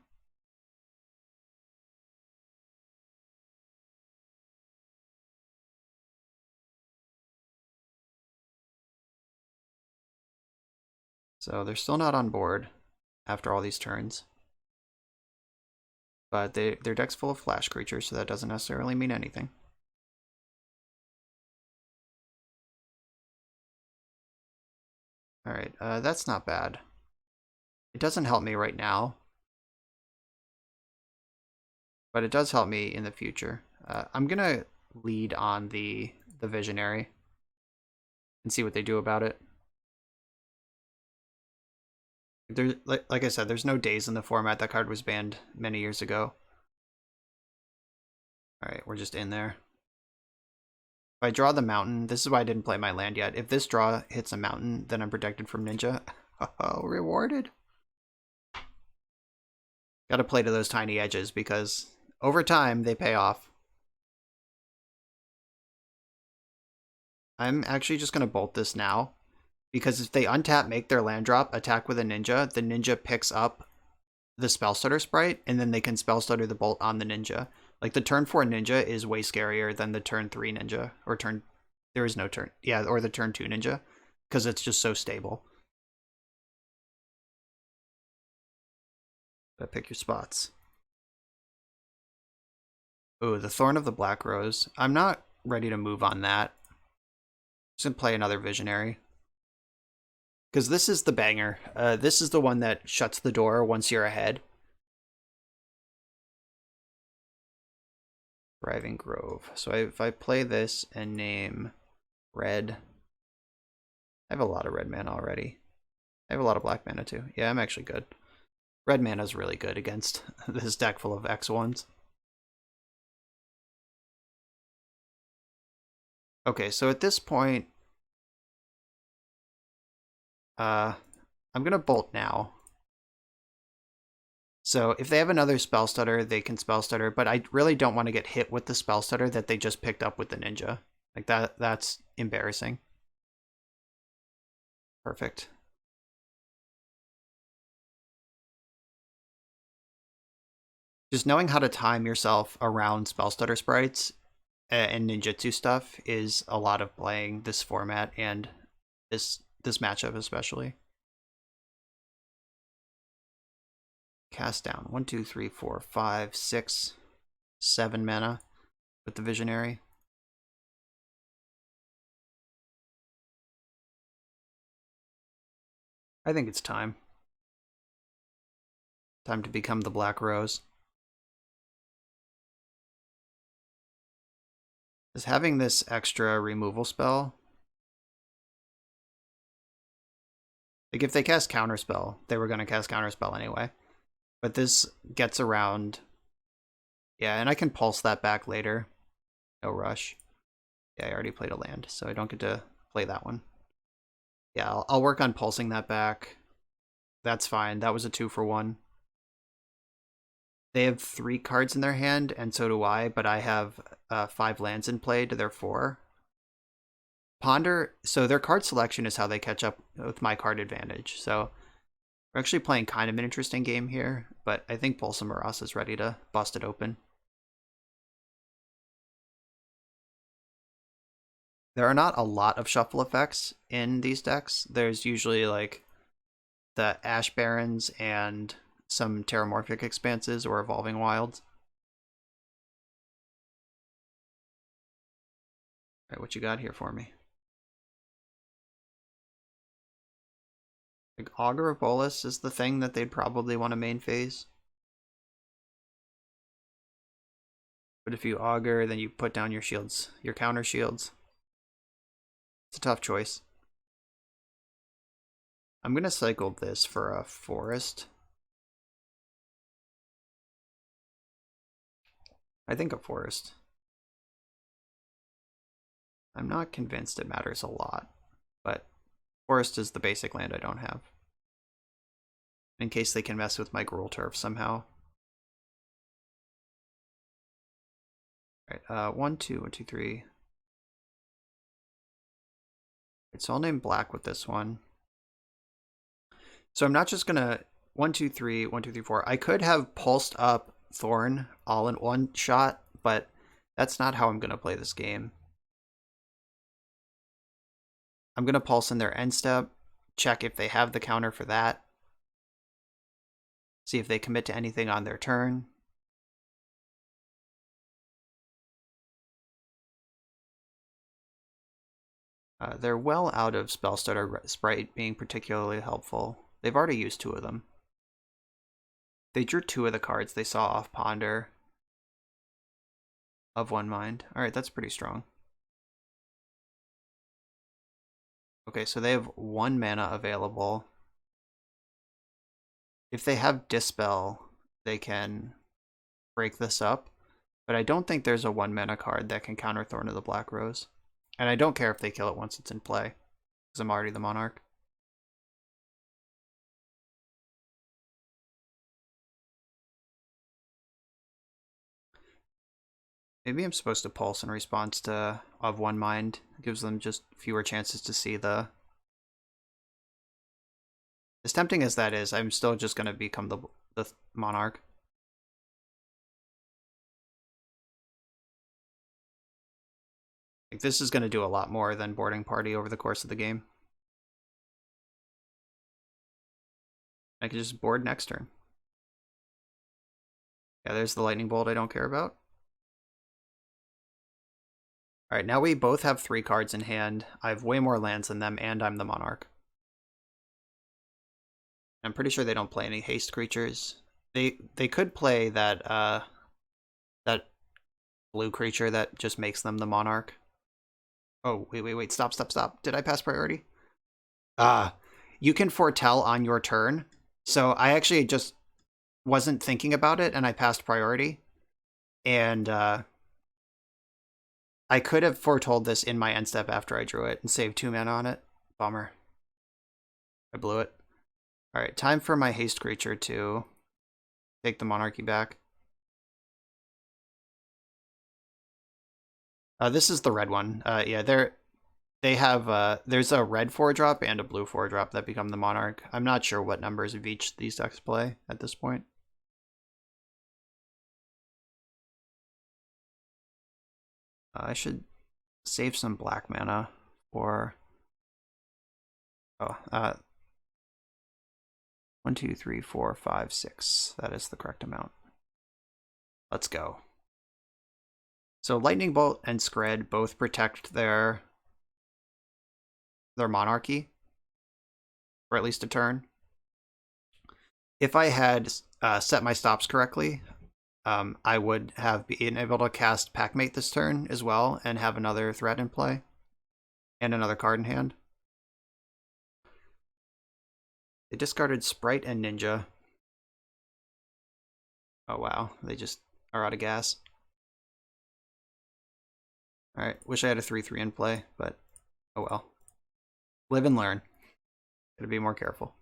A: So they're still not on board after all these turns. But their deck's full of flash creatures, so that doesn't necessarily mean anything. Alright, that's not bad. It doesn't help me right now, but it does help me in the future. I'm gonna lead on the Visionary and see what they do about it. There, like I said, there's no days in the format. That card was banned many years ago. Alright, we're just in there. If I draw the mountain, this is why I didn't play my land yet. If this draw hits a mountain, then I'm protected from Ninja. Oh, rewarded. Gotta play to those tiny edges because over time they pay off. I'm actually just gonna bolt this now because if they untap, make their land drop, attack with a Ninja, the Ninja picks up the Spell Stutter Sprite, and then they can Spell Stutter the bolt on the Ninja. Like, the turn 4 Ninja is way scarier than the turn 3 Ninja, or there is no turn, yeah, or the turn 2 Ninja, because it's just so stable. Gotta pick your spots. Ooh, the Thorn of the Black Rose. I'm not ready to move on that. Just gonna play another Visionary. Because this is the banger. This is the one that shuts the door once you're ahead. Thriving Grove. So if I play this and name red, I have a lot of red mana already. I have a lot of black mana too. Yeah, I'm actually good. Red mana is really good against this deck full of X1s. Okay, so at this point, I'm gonna bolt now. So if they have another Spell Stutter, they can Spell Stutter, but I really don't want to get hit with the Spell Stutter that they just picked up with the Ninja. Like, that's embarrassing. Perfect. Just knowing how to time yourself around Spell Stutter sprites and ninjutsu stuff is a lot of playing this format and this matchup especially. Cast down 1, 2, 3, 4, 5, 6, 7 mana with the Visionary. I think it's time. Time to become the Black Rose. Is having this extra removal spell, like, if they cast Counterspell, they were going to cast Counterspell anyway. But this gets around. Yeah, and I can pulse that back later. No rush. Yeah, I already played a land, so I don't get to play that one. Yeah, I'll work on pulsing that back. That's fine. That was a 2-for-1. They have 3 cards in their hand, and so do I, but I have 5 lands in play to their 4. Ponder, so their card selection is how they catch up with my card advantage. So we're actually playing kind of an interesting game here, but I think Pulse of Maras is ready to bust it open. There are not a lot of shuffle effects in these decks. There's usually like the Ash Barrens and some Terramorphic Expanses or Evolving Wilds. All right, what you got here for me? Like, Augur of Bolas is the thing that they'd probably want to main phase. But if you Augur, then you put down your shields, your counter shields. It's a tough choice. I'm going to cycle this for a forest. I think a forest. I'm not convinced it matters a lot, but forest is the basic land I don't have. In case they can mess with my Gruul turf somehow. Alright, 1, 2, 1, 2, 3. So I'll name black with this one. So I'm not just gonna 1, 2, 3, 1, 2, 3, 4. I could have pulsed up Thorn all in one shot, but that's not how I'm gonna play this game. I'm gonna pulse in their end step, check if they have the counter for that, see if they commit to anything on their turn. They're well out of Spell Stutter Sprite being particularly helpful. They've already used 2 of them. They drew 2 of the cards they saw off Ponder of One Mind. Alright, that's pretty strong. Okay, so they have 1 mana available. If they have Dispel, they can break this up, but I don't think there's a 1 mana card that can counter Thorn of the Black Rose. And I don't care if they kill it once it's in play, because I'm already the Monarch. Maybe I'm supposed to pulse in response to Of One Mind. It gives them just fewer chances to see the... As tempting as that is, I'm still just going to become the Monarch. Like, this is going to do a lot more than Boarding Party over the course of the game. I can just board next turn. Yeah, there's the Lightning Bolt I don't care about. Alright, now we both have 3 cards in hand. I have way more lands than them, and I'm the Monarch. I'm pretty sure they don't play any haste creatures. They could play that that blue creature that just makes them the Monarch. Oh, wait, stop. Did I pass priority? You can foretell on your turn. So I actually just wasn't thinking about it, and I passed priority. And I could have foretold this in my end step after I drew it and saved 2 mana on it. Bummer. I blew it. Alright, time for my haste creature to take the monarchy back. This is the red one. Yeah, they have there's a red 4-drop and a blue 4-drop that become the monarch. I'm not sure what numbers of each these decks play at this point. I should save some black mana for 1, 2, 3, 4, 5, 6. That is the correct amount. Let's go. So Lightning Bolt and Scred both protect their monarchy for at least a turn. If I had set my stops correctly, I would have been able to cast Packmate this turn as well and have another threat in play and another card in hand. They discarded Sprite and Ninja. Oh wow, they just are out of gas. Alright, wish I had a 3/3 in play, but oh well. Live and learn. Gotta be more careful.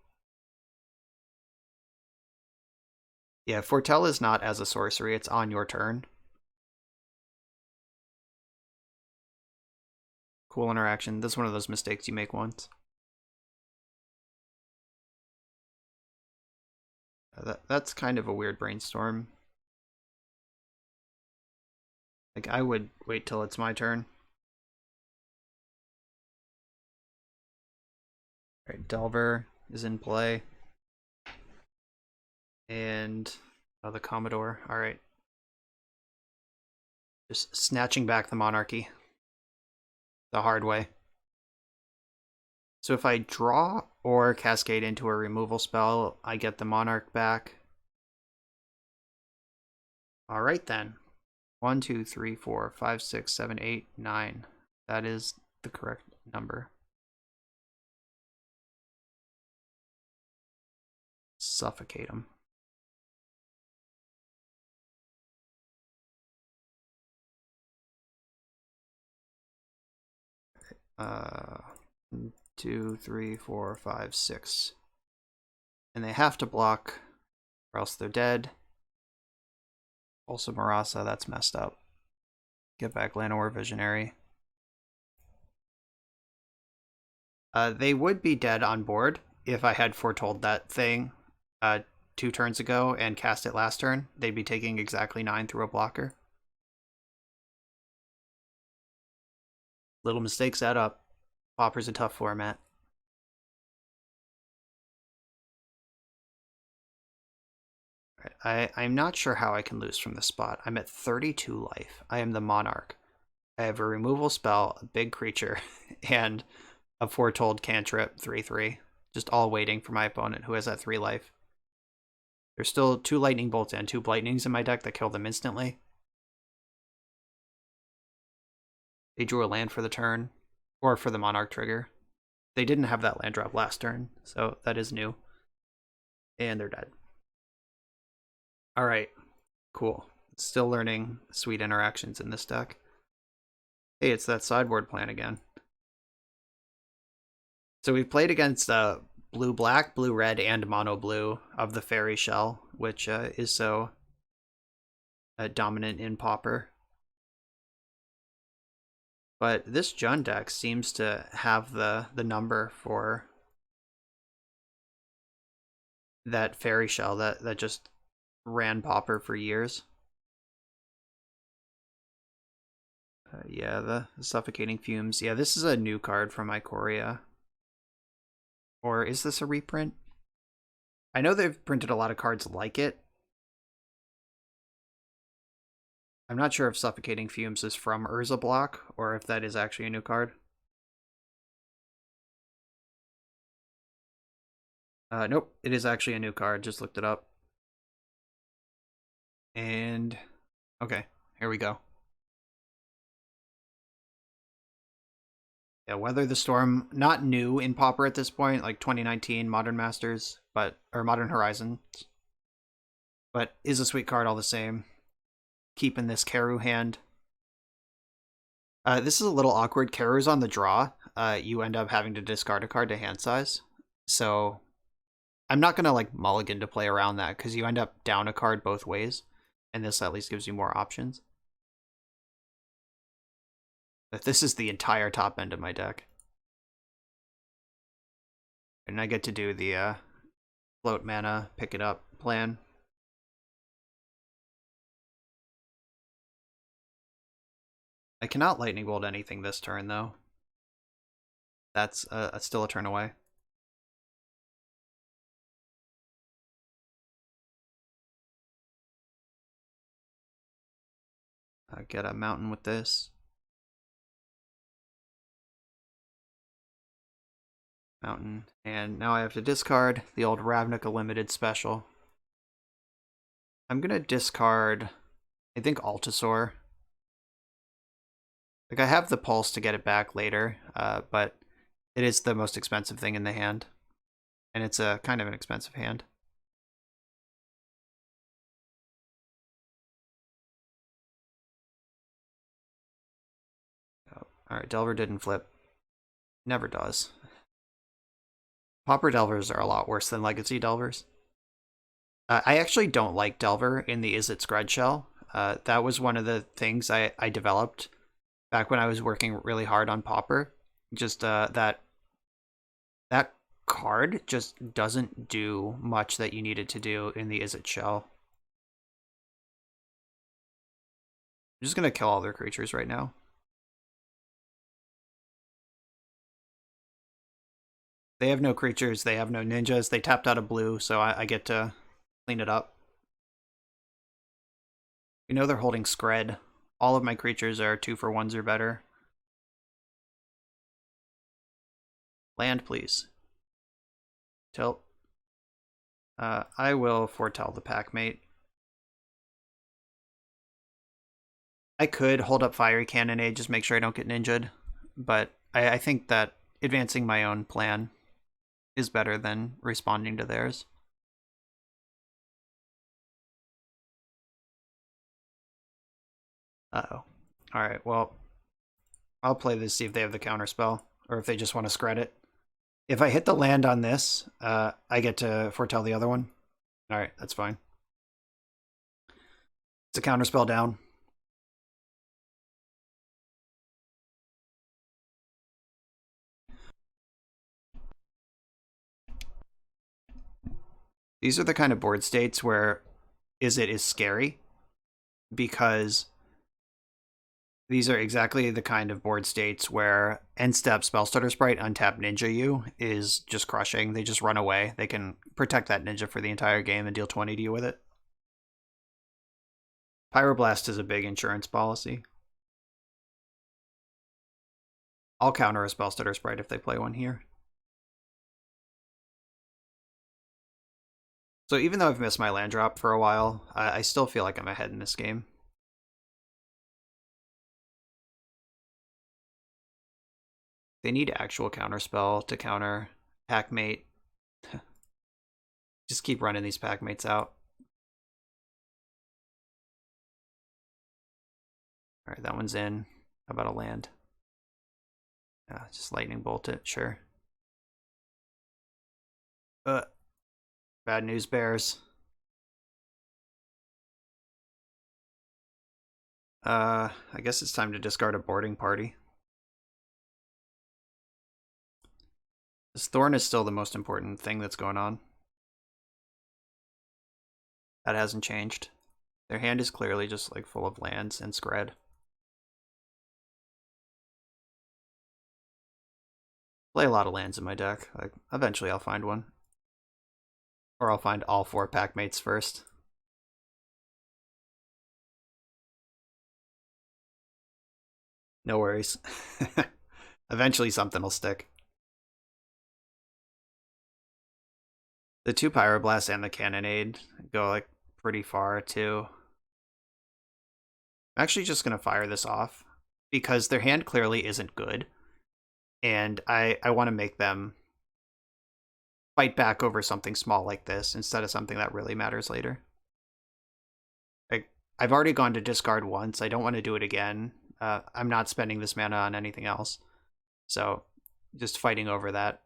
A: Yeah, Foretell is not as a sorcery, it's on your turn. Cool interaction. This is one of those mistakes you make once. That's kind of a weird brainstorm. Like, I would wait till it's my turn. Alright, Delver is in play. And the Commodore. Alright. Just snatching back the monarchy. The hard way. So if I draw or cascade into a removal spell, I get the monarch back. Alright then. 1, 2, 3, 4, 5, 6, 7, 8, 9. That is the correct number. suffocate them. Uh, 2, 3, 4, 5, 6. And they have to block, or else they're dead. Also Marasa, that's messed up. Get back Llanowar Visionary. They would be dead on board if I had foretold that thing 2 turns ago and cast it last turn. They'd be taking exactly 9 through a blocker. Little mistakes add up. Pauper's a tough format. I'm not sure how I can lose from this spot. I'm at 32 life. I am the Monarch. I have a removal spell, a big creature, and a foretold cantrip, 3/3. Just all waiting for my opponent who has that 3 life. There's still 2 lightning bolts and 2 blightnings in my deck that kill them instantly. They drew a land for the turn, or for the Monarch trigger. They didn't have that land drop last turn, so that is new. And they're dead. Alright, cool. Still learning sweet interactions in this deck. Hey, it's that sideboard plan again. So we've played against blue-black, blue-red, and mono-blue of the Fairy Shell, which is so dominant in Pauper. But this Jund deck seems to have the number for that Fairy Shell that just ran Pauper for years. Yeah, the Suffocating Fumes. Yeah, this is a new card from Ikoria. Or is this a reprint? I know they've printed a lot of cards like it. I'm not sure if Suffocating Fumes is from Urza Block, or if that is actually a new card. Nope, it is actually a new card. Just looked it up. And, okay, here we go. Yeah, Weather the Storm, not new in Pauper at this point, like 2019 Modern Masters, or Modern Horizons, but is a sweet card all the same. Keeping this Karu hand. This is a little awkward. Karu's on the draw. You end up having to discard a card to hand size. So I'm not going to like mulligan to play around that because you end up down a card both ways. And this at least gives you more options. But this is the entire top end of my deck. And I get to do the float mana, pick it up plan. I cannot lightning bolt anything this turn though. That's still a turn away. Get a mountain with this. Mountain. And now I have to discard the old Ravnica Limited special. I'm going to discard, I think, Altasaur. Like, I have the Pulse to get it back later, but it is the most expensive thing in the hand. And it's a kind of an expensive hand. Oh, alright, Delver didn't flip. Never does. Pauper Delvers are a lot worse than Legacy Delvers. I actually don't like Delver in the Is It Scred shell. That was one of the things I developed back when I was working really hard on Pauper. Just that card just doesn't do much that you need it to do in the Is It shell. I'm just going to kill all their creatures right now. They have no creatures, they have no ninjas, they tapped out a blue, so I get to clean it up. You know they're holding Scred. All of my creatures are 2-for-1s or better. Land, please. Tilt. I will foretell the Packmate. I could hold up Fiery Cannonade, just make sure I don't get ninja'd, but I think that advancing my own plan is better than responding to theirs. Uh-oh. Alright, well, I'll play this, see if they have the counter spell, or if they just want to scred it. If I hit the land on this, I get to foretell the other one. Alright, that's fine. It's a counter spell down. These are the kind of board states where is scary, because these are exactly the kind of board states where end step Spellstutter Sprite untap Ninja you is just crushing. They just run away. They can protect that Ninja for the entire game and deal 20 to you with it. Pyroblast is a big insurance policy. I'll counter a Spellstutter Sprite if they play one here. So even though I've missed my land drop for a while, I still feel like I'm ahead in this game. They need actual counterspell to counter Packmate. Just keep running these Packmates out. Alright, that one's in. How about a land? Just lightning bolt it, sure. Bad news bears. I guess it's time to discard a boarding party. This Thorn is still the most important thing that's going on. That hasn't changed. Their hand is clearly just like full of lands and scred. Play a lot of lands in my deck. Like, eventually I'll find one. Or I'll find all 4 Packmates first. No worries. Eventually something will stick. The 2 Pyroblast and the Cannonade go like pretty far too. I'm actually just going to fire this off because their hand clearly isn't good. And I want to make them fight back over something small like this instead of something that really matters later. I've already gone to discard once. I don't want to do it again. I'm not spending this mana on anything else. So just fighting over that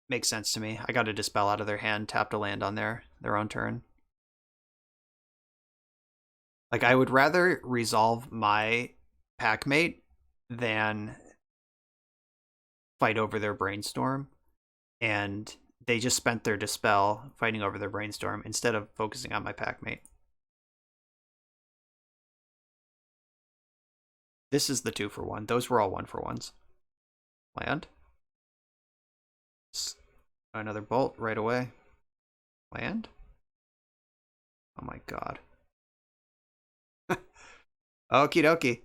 A: makes sense to me. I got a Dispel out of their hand, tapped a land on their own turn. Like, I would rather resolve my Packmate than fight over their Brainstorm. And they just spent their Dispel fighting over their Brainstorm instead of focusing on my Packmate. This is the 2-for-1. Those were all 1-for-1s. Land. Another bolt right away. Land? Oh my god. Okie dokie.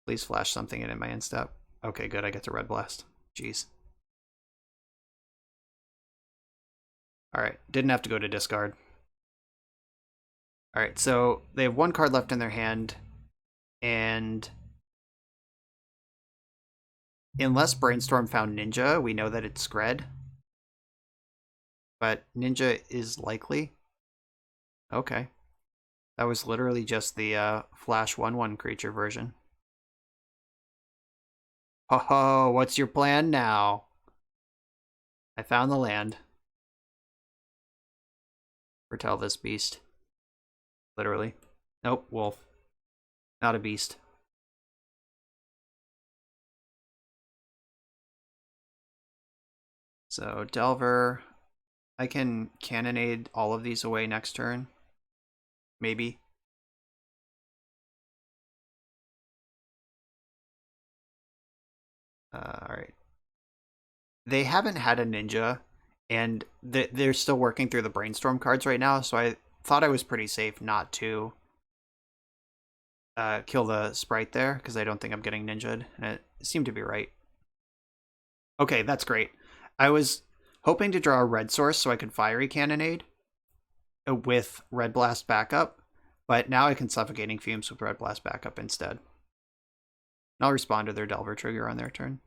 A: Please flash something in my end step. Okay, good. I get to Red Blast. Jeez. Alright, didn't have to go to discard. Alright, so they have 1 card left in their hand, and unless Brainstorm found Ninja, we know that it's Scred. But Ninja is likely. Okay. That was literally just the Flash 1/1 creature version. Ho, what's your plan now? I found the land. Foretell this beast. Literally. Nope, wolf. Not a beast. So, Delver. I can Cannonade all of these away next turn. Maybe. Alright. They haven't had a Ninja, and they're still working through the Brainstorm cards right now, so I thought I was pretty safe not to kill the Sprite there, because I don't think I'm getting Ninja'd, and it seemed to be right. Okay, that's great. I was hoping to draw a red source so I could Fiery Cannonade with Red Blast backup, but now I can Suffocating Fumes with Red Blast backup instead. And I'll respond to their Delver trigger on their turn.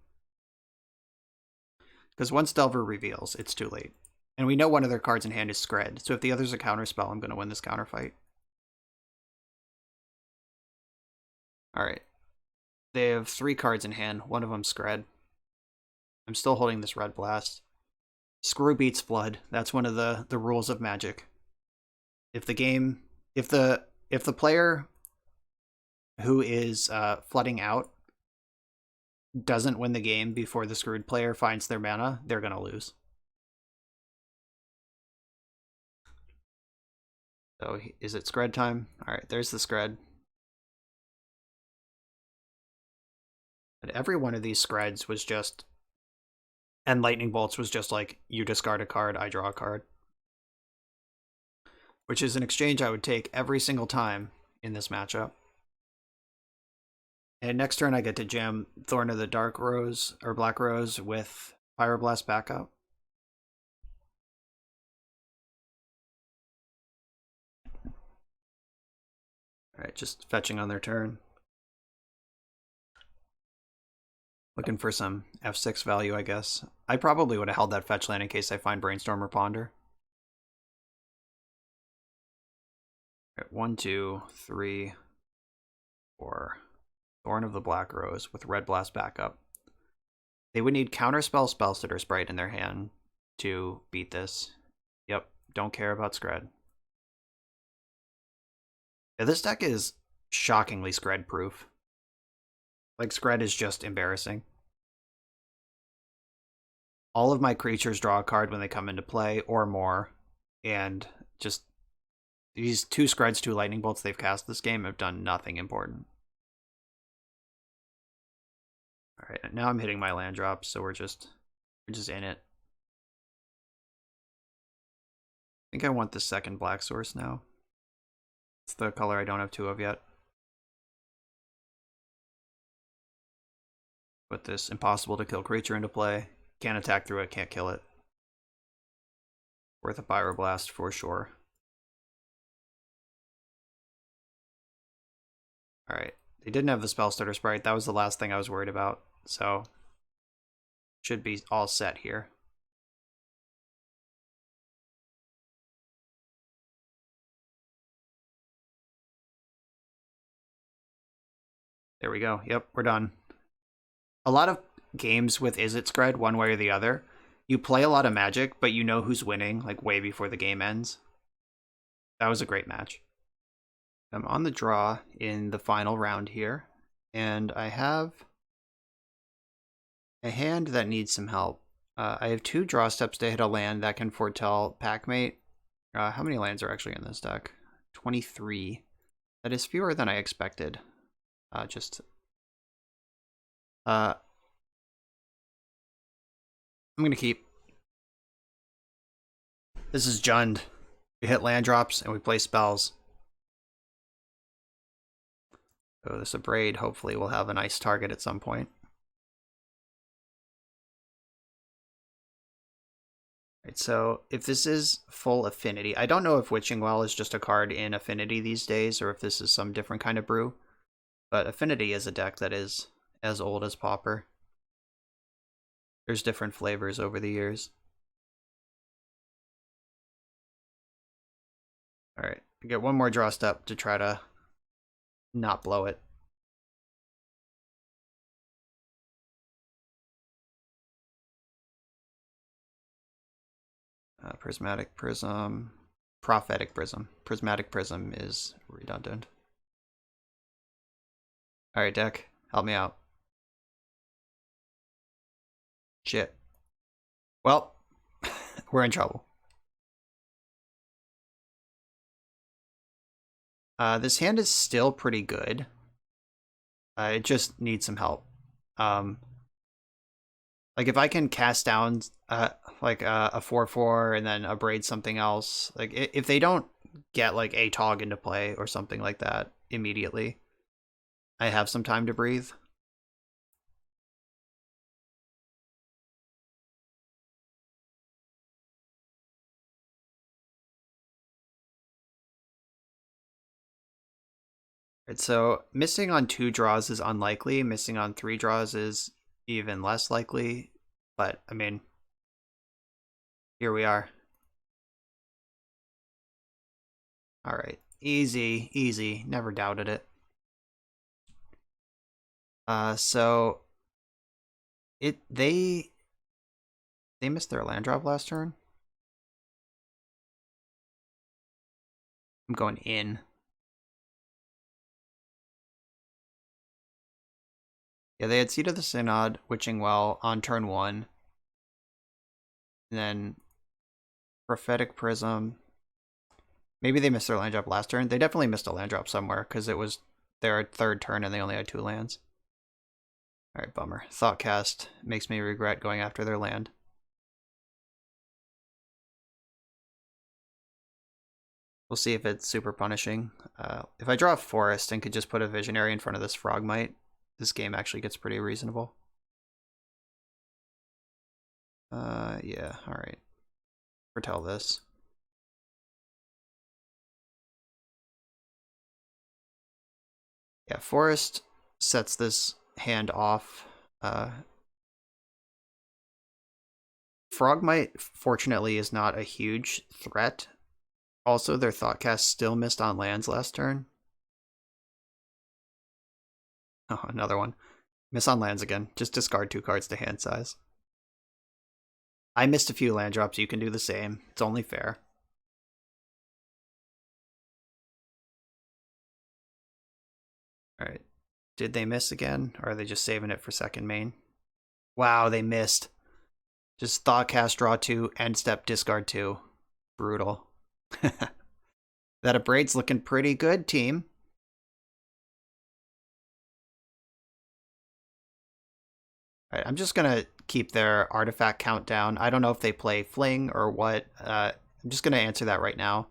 A: Because once Delver reveals, it's too late. And we know one of their cards in hand is Scred, so if the other's a counterspell, I'm going to win this counterfight. Alright. They have 3 cards in hand, one of them Scred. I'm still holding this Red Blast. Screw beats Flood. That's one of the rules of Magic. If the player who is flooding out doesn't win the game before the screwed player finds their mana, they're going to lose. So is it Scred time? Alright, there's the Scred. But every one of these Screds was just... And Lightning Bolts was just like, you discard a card, I draw a card. Which is an exchange I would take every single time in this matchup. And next turn I get to jam Thorn of the Dark Rose, or Black Rose, with Pyroblast backup. Alright, just fetching on their turn. Looking for some F6 value, I guess. I probably would have held that fetch land in case I find Brainstorm or Ponder. Alright, 1, 2, 3, 4. Thorn of the Black Rose with Red Blast backup. They would need Counterspell Spellstutter Sprite in their hand to beat this. Yep, don't care about Scred. Yeah, this deck is shockingly Scred proof. Like, Scred is just embarrassing. All of my creatures draw a card when they come into play, or more. And just these 2 Screds, 2 Lightning Bolts they've cast this game have done nothing important. Alright, now I'm hitting my land drops, so we're just in it. I think I want the second black source now. It's the color I don't have 2 of yet. Put this impossible to kill creature into play. Can't attack through it, can't kill it. Worth a Pyroblast for sure. Alright, they didn't have the Spellstutter Sprite. That was the last thing I was worried about. So, should be all set here. There we go. Yep, we're done. A lot of games with Is It Scred, one way or the other, you play a lot of Magic, but you know who's winning, like, way before the game ends. That was a great match. I'm on the draw in the final round here, and I have a hand that needs some help. I have 2 draw steps to hit a land that can foretell Packmate. How many lands are actually in this deck? 23. That is fewer than I expected. I'm gonna keep. This is Jund. We hit land drops and we play spells. So this Abrade hopefully will have a nice target at some point. Right, so if this is full Affinity, I don't know if Witching Well is just a card in Affinity these days, or if this is some different kind of brew. But Affinity is a deck that is as old as Pauper. There's different flavors over the years. Alright, I get one more draw step to try to not blow it. Prismatic Prism. Prophetic Prism. Prismatic Prism is redundant. Alright, deck, help me out. Shit. Well, we're in trouble. This hand is still pretty good. It just needs some help. Like, if I can cast down like a 4/4 and then Abrade something else, like if they don't get like a Tog into play or something like that immediately, I have some time to breathe. Right, so missing on 2 draws is unlikely. Missing on 3 draws is even less likely. But I mean, here we are. Alright. Easy, easy. Never doubted it. So they missed their land drop last turn. I'm going in. Yeah, they had Seat of the Synod, Witching Well on turn 1. And then Prophetic Prism. Maybe they missed their land drop last turn. They definitely missed a land drop somewhere because it was their third turn and they only had 2 lands. Alright, bummer. Thoughtcast makes me regret going after their land. We'll see if it's super punishing. If I draw a Forest and could just put a Visionary in front of this Frogmite, this game actually gets pretty reasonable. Yeah, alright. Foretell this. Yeah, Forest sets this hand off. Frogmite, fortunately, is not a huge threat. Also, their Thoughtcast still missed on lands last turn. Oh, another one. Miss on lands again. Just discard 2 cards to hand size. I missed a few land drops. You can do the same. It's only fair. Alright. Did they miss again? Or are they just saving it for second main? Wow, they missed. Just Thoughtcast, draw 2, end step, discard 2. Brutal. That Abrade's looking pretty good, team. Alright, I'm just gonna keep their artifact count down. I don't know if they play Fling or what. I'm just gonna answer that right now.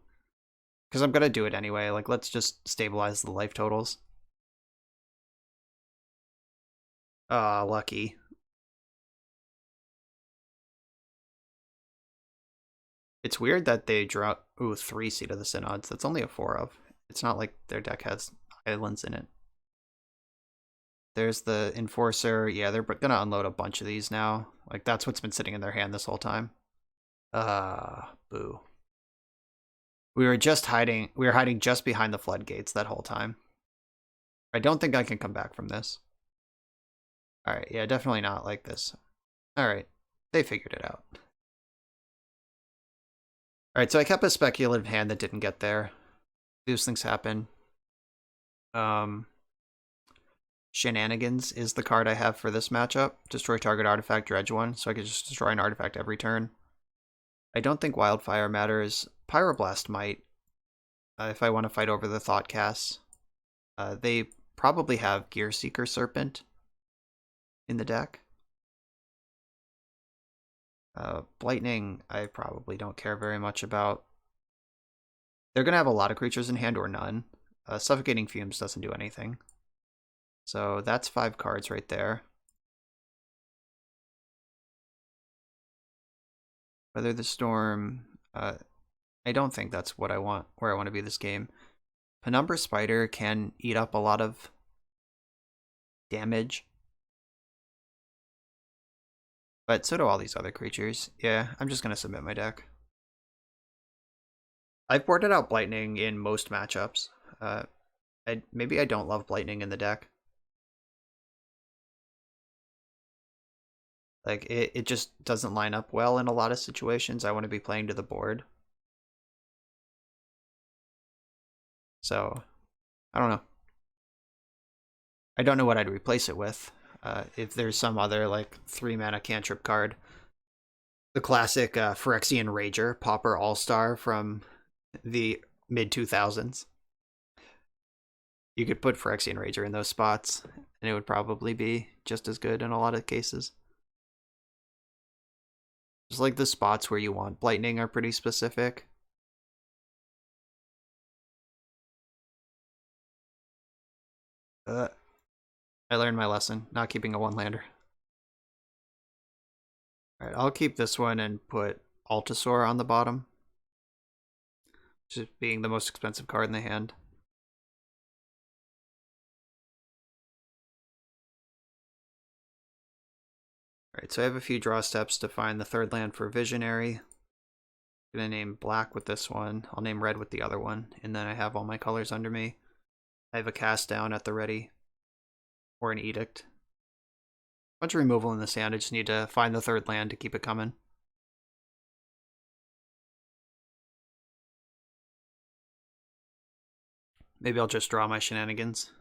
A: Because I'm gonna do it anyway. Like, let's just stabilize the life totals. Ah, lucky. It's weird that they draw 3 Seat of the Synods. That's only a 4 of. It's not like their deck has islands in it. There's the Enforcer. Yeah, they're gonna unload a bunch of these now. Like, that's what's been sitting in their hand this whole time. Boo. We were hiding just behind the floodgates that whole time. I don't think I can come back from this. Alright, yeah, definitely not like this. Alright, they figured it out. Alright, so I kept a speculative hand that didn't get there. These things happen. Shenanigans is the card I have for this matchup. Destroy target artifact, dredge 1, so I could just destroy an artifact every turn. I don't think Wildfire matters. Pyroblast might, if I want to fight over the Thoughtcasts. They probably have Gearseeker Serpent in the deck. Blightning, I probably don't care very much about. They're going to have a lot of creatures in hand or none. Suffocating Fumes doesn't do anything. So that's 5 cards right there. Weather the Storm, I don't think that's what I want, where I want to be this game. Penumbra Spider can eat up a lot of damage. But so do all these other creatures. Yeah, I'm just going to submit my deck. I've boarded out Blightning in most matchups. Maybe I don't love Blightning in the deck. Like, it just doesn't line up well in a lot of situations. I want to be playing to the board. So, I don't know. I don't know what I'd replace it with. If there's some other, like, 3-mana cantrip card. The classic Phyrexian Rager, Pauper All-Star from the mid-2000s. You could put Phyrexian Rager in those spots, and it would probably be just as good in a lot of cases. Just like the spots where you want Blightning are pretty specific. I learned my lesson, not keeping a 1-lander. Alright, I'll keep this one and put Altasaur on the bottom. Just being the most expensive card in the hand. Alright, so I have a few draw steps to find the 3rd land for Visionary. I'm gonna name black with this one. I'll name red with the other one, and then I have all my colors under me. I have a cast down at the ready, or an edict. Bunch of removal in this hand. I just need to find the third land to keep it coming. Maybe I'll just draw my shenanigans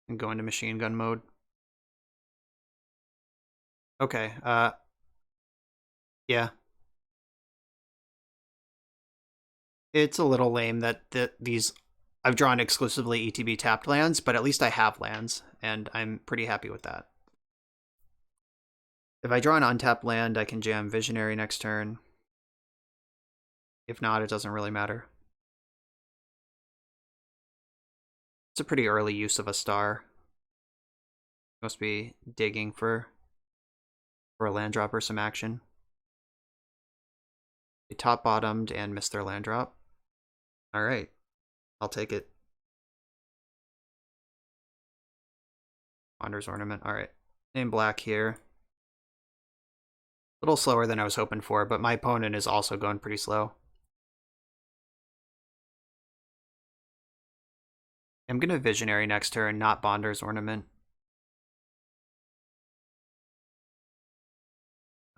A: and go into machine gun mode. Okay, yeah. It's a little lame that these I've drawn exclusively ETB tapped lands, but at least I have lands, and I'm pretty happy with that. If I draw an untapped land, I can jam Visionary next turn. If not, it doesn't really matter. It's a pretty early use of a star. Must be digging for a land drop or some action. They top bottomed and missed their land drop. Alright, I'll take it. Wander's Ornament, alright. Name black here. A little slower than I was hoping for, but my opponent is also going pretty slow. I'm gonna Visionary next turn, not Bonder's Ornament.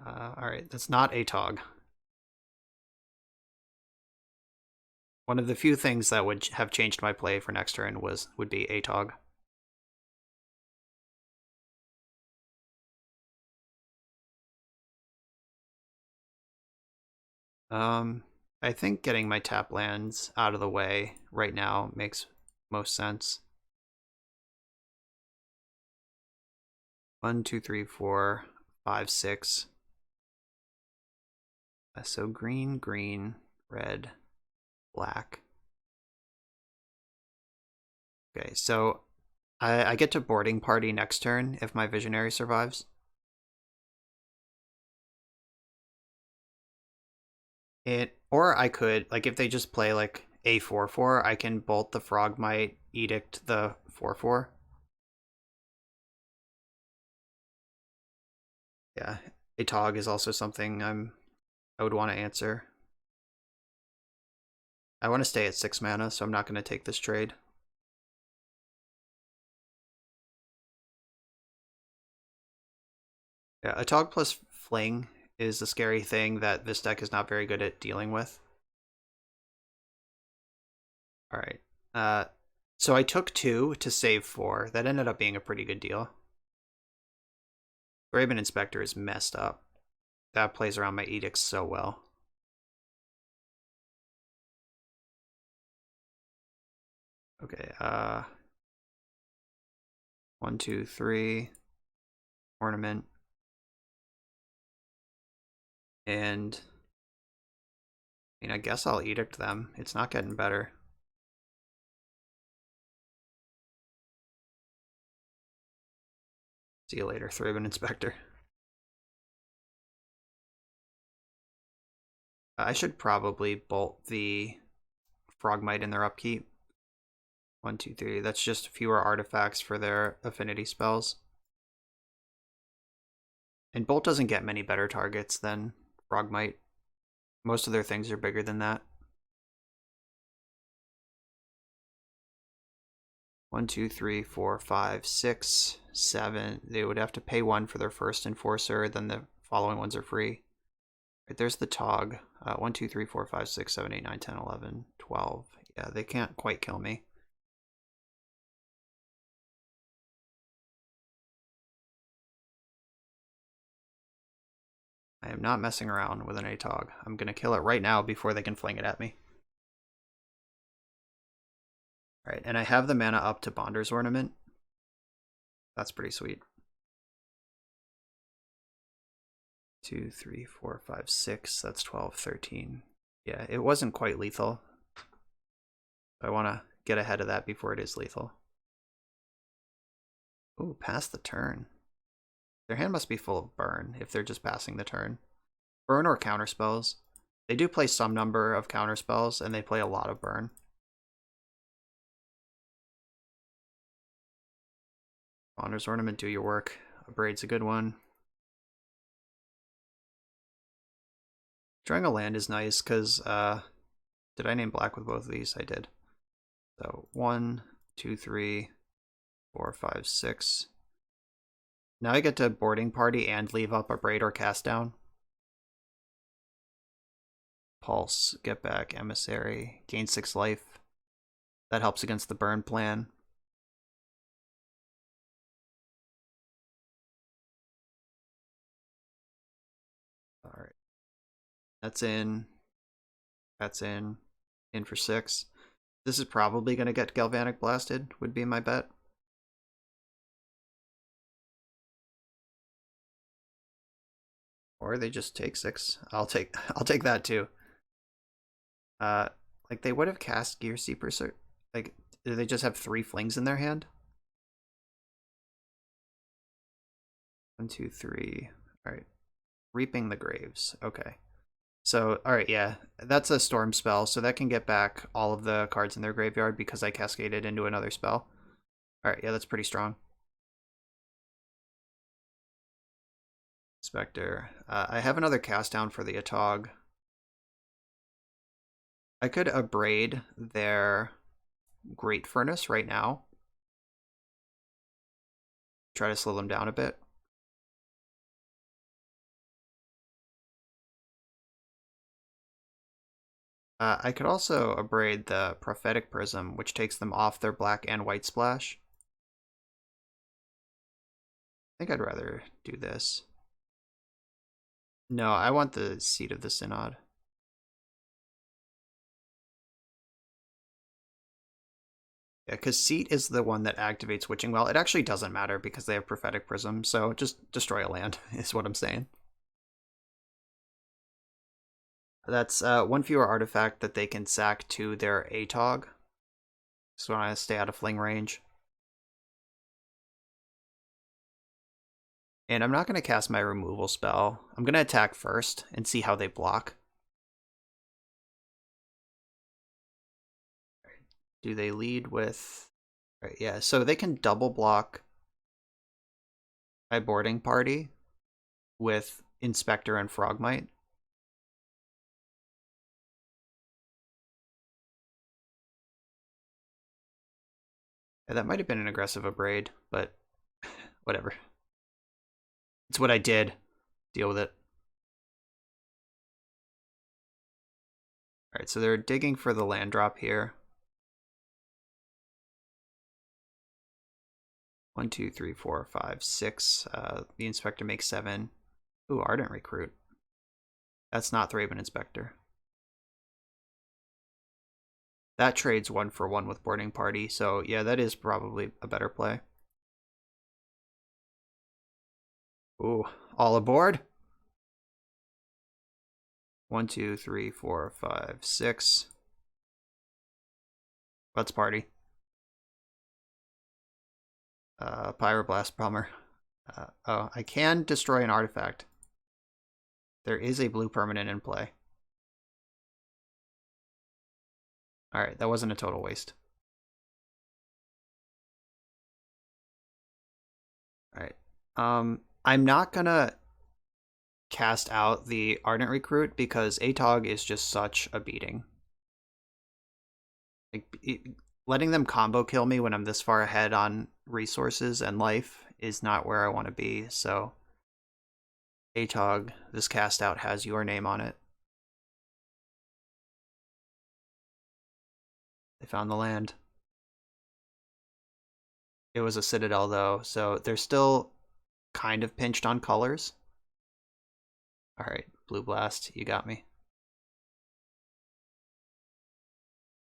A: Alright, that's not ATOG. One of the few things that would have changed my play for next turn would be ATOG. I think getting my tap lands out of the way right now makes most sense. 1, 2, 3, 4, 5, 6. So green, green, red, black. Okay, so I get to boarding party next turn if my Visionary survives. Or I could, like, if they just play like a 4/4, I can bolt the Frogmite, edict the 4/4. Yeah, a Tog is also something I would want to answer. I want to stay at 6 mana, so I'm not going to take this trade. Yeah, a Tog plus Fling is a scary thing that this deck is not very good at dealing with. Alright. So I took 2 to save 4. That ended up being a pretty good deal. Graven Inspector is messed up. That plays around my edicts so well. Okay, 1, 2, 3. Ornament. And I mean, I guess I'll edict them. It's not getting better. See you later, Thraben Inspector. I should probably bolt the Frogmite in their upkeep. 1, 2, 3. That's just fewer artifacts for their affinity spells. And Bolt doesn't get many better targets than Frogmite. Most of their things are bigger than that. 1, 2, 3, 4, 5, 6, 7. They would have to pay 1 for their first Enforcer, then the following ones are free. Right, there's the Tog. 1, 2, 3, 4, 5, 6, 7, 8, 9, 10, 11, 12. Yeah, they can't quite kill me. I am not messing around with an ATOG. I'm going to kill it right now before they can fling it at me. Alright, and I have the mana up to Bonder's Ornament. That's pretty sweet. 2, 3, 4, 5, 6. That's 12, 13. Yeah, it wasn't quite lethal. I want to get ahead of that before it is lethal. Ooh, pass the turn. Their hand must be full of burn if they're just passing the turn. Burn or counterspells. They do play some number of counterspells, and they play a lot of burn. Bonder's Ornament, do your work. A Braid's a good one. Drawing a land is nice because, did I name black with both of these? I did. So 1, 2, 3, 4, 5, 6. Now I get to boarding party and leave up a braid or cast down. Pulse, get back, emissary, gain 6 life. That helps against the burn plan. Alright. That's in. That's in. In for 6. This is probably going to get Galvanic Blasted, would be my bet. Or they just take 6. I'll take that too. Like they would have cast Gear Seeper, like, do they just have 3 flings in their hand? 1, 2, 3. Alright. Reaping the Graves. Okay. So, alright, yeah. That's a storm spell, so that can get back all of the cards in their graveyard because I cascaded into another spell. Alright, yeah, that's pretty strong. Spectre. I have another cast down for the Atog. I could abrade their Great Furnace right now. Try to slow them down a bit. I could also abrade the Prophetic Prism, which takes them off their black and white splash. I think I'd rather do this. No, I want the Seat of the Synod. Yeah, because Seat is the one that activates Witching Well. It actually doesn't matter because they have Prophetic Prism, so just destroy a land, is what I'm saying. That's 1 fewer artifact that they can sack to their Atog. So I want to stay out of fling range. And I'm not going to cast my removal spell. I'm going to attack first and see how they block. Do they lead with... Right, yeah, so they can double block my boarding party with Inspector and Frogmite. Yeah, that might have been an aggressive abrade, but whatever. It's what I did. Deal with it. Alright, so they're digging for the land drop here. 1, 2, 3, 4, 5, 6. The Inspector makes 7. Ooh, Ardent Recruit. That's not Thraben Inspector. That trades 1 for 1 with Boarding Party, so yeah, that is probably a better play. Ooh, all aboard? 1, 2, 3, 4, 5, 6. Let's party. Pyroblast Bummer. Oh, I can destroy an artifact. There is a blue permanent in play. Alright, that wasn't a total waste. Alright. I'm not gonna cast out the Ardent Recruit because Atog is just such a beating. Like, letting them combo kill me when I'm this far ahead on resources and life is not where I want to be, so Atog, this cast out has your name on it. They found the land. It was a Citadel though, so they're still kind of pinched on colors. Alright, Blue Blast, you got me.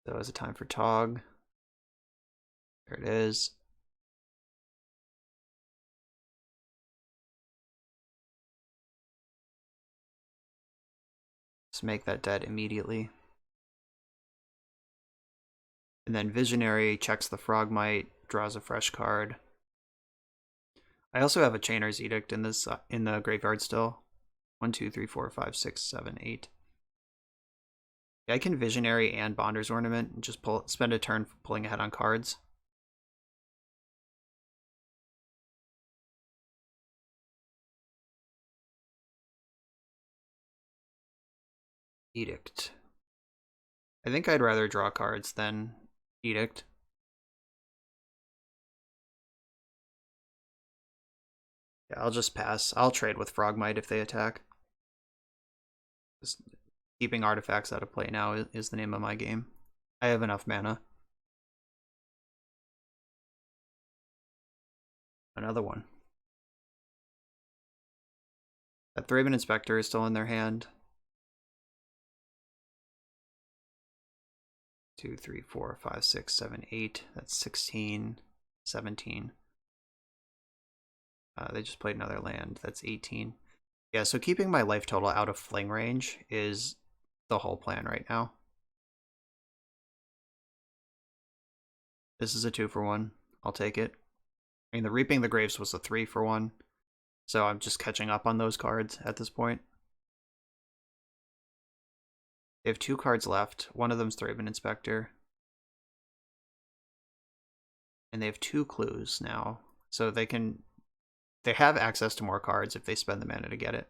A: So is it time for Tog? There it is. Just make that dead immediately. And then Visionary checks the Frogmite, draws a fresh card. I also have a Chainer's Edict in this in the graveyard still. 1, 2, 3, 4, 5, 6, 7, 8. I can Visionary and Bonder's Ornament and just spend a turn pulling ahead on cards. Edict. I think I'd rather draw cards than Edict. Yeah, I'll just pass. I'll trade with Frogmite if they attack. Just keeping artifacts out of play now is the name of my game. I have enough mana. Another one. That Thraben Inspector is still in their hand. 2, 3, 4, 5, 6, 7, 8. That's 16, 17. They just played another land. That's 18. Yeah, so keeping my life total out of fling range is the whole plan right now. This is a 2-for-1. I'll take it. I mean, the Reaping the Graves was a 3-for-1. So I'm just catching up on those cards at this point. They have 2 cards left. One of them's Thraben Inspector. And they have 2 clues now. So they have access to more cards if they spend the mana to get it.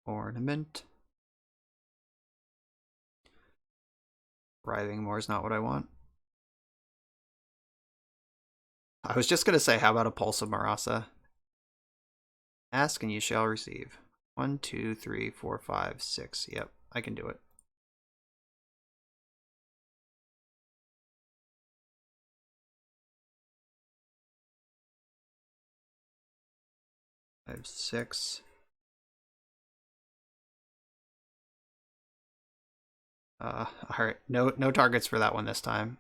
A: Ornament. Writhing Moor is not what I want. I was just going to say, how about a Pulse of Marasa? Ask and you shall receive. 1, 2, 3, 4, 5, 6. Yep, I can do it. I have 6. Alright, no targets for that one this time.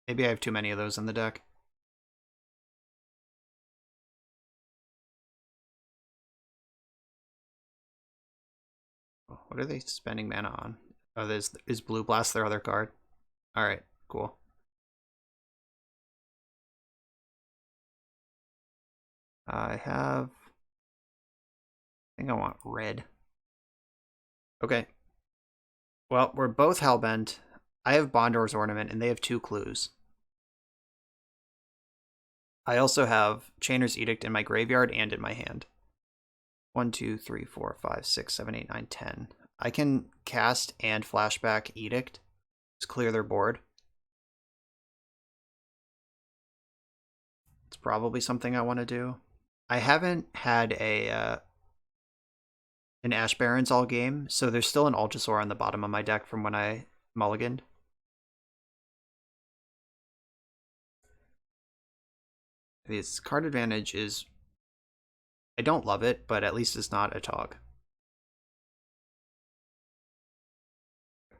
A: Maybe I have too many of those in the deck. What are they spending mana on? Oh, is Blue Blast their other card? Alright, cool. I think I want red. Okay. Well, we're both Hellbent. I have Bondor's Ornament, and they have 2 clues. I also have Chainer's Edict in my graveyard and in my hand. 1, 2, 3, 4, 5, 6, 7, 8, 9, 10. I can cast and flashback Edict to clear their board. It's probably something I want to do. I haven't had an Ash Barrens all game, so there's still an Ultrasaur on the bottom of my deck from when I mulliganed. This card advantage is... I don't love it, but at least it's not a Tog.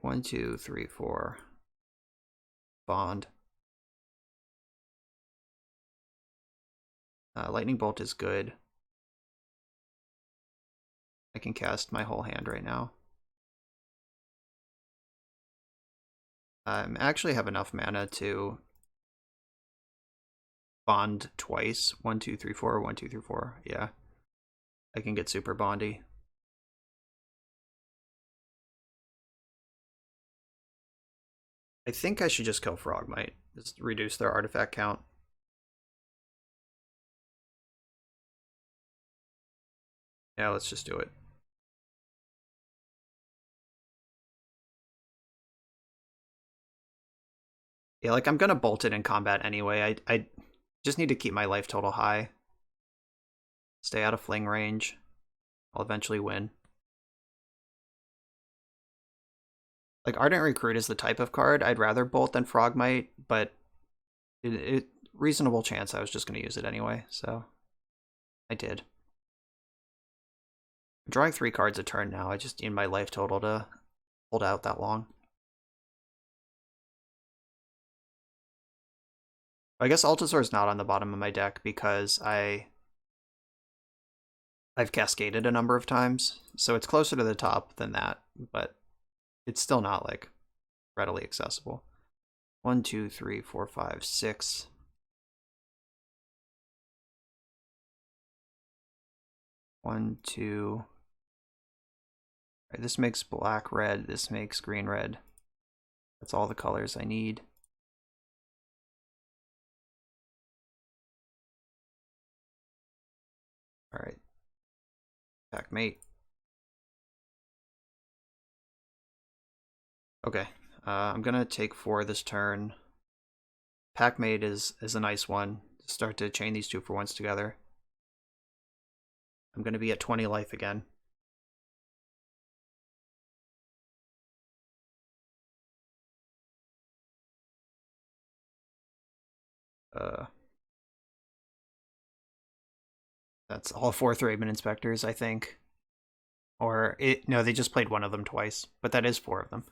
A: 1, 2, 3, 4. Bond. Lightning Bolt is good. I can cast my whole hand right now. I actually have enough mana to bond twice. 1, 2, 3, 4. 1, 2, 3, 4. Yeah. I can get super bondy. I think I should just kill Frogmite. Just reduce their artifact count. Yeah, let's just do it. Yeah, like I'm gonna bolt it in combat anyway. I just need to keep my life total high. Stay out of fling range. I'll eventually win. Like, Ardent Recruit is the type of card I'd rather bolt than Frogmite, but reasonable chance I was just going to use it anyway, so I did. I'm drawing 3 cards a turn now. I just need my life total to hold out that long. I guess Altasaur's not on the bottom of my deck because I've cascaded a number of times, so it's closer to the top than that, but it's still not, like, readily accessible. 1, 2, 3, 4, 5, 6. One, two. Right, this makes black red. This makes green red. That's all the colors I need. All right. Pack mate. Okay. I'm gonna take 4 this turn. Pack mate is a nice one. Start to chain these 2-for-1s together. I'm gonna be at 20 life again. That's all 4 Thraben Inspectors, I think. Or, no, they just played one of them twice, but that is 4 of them.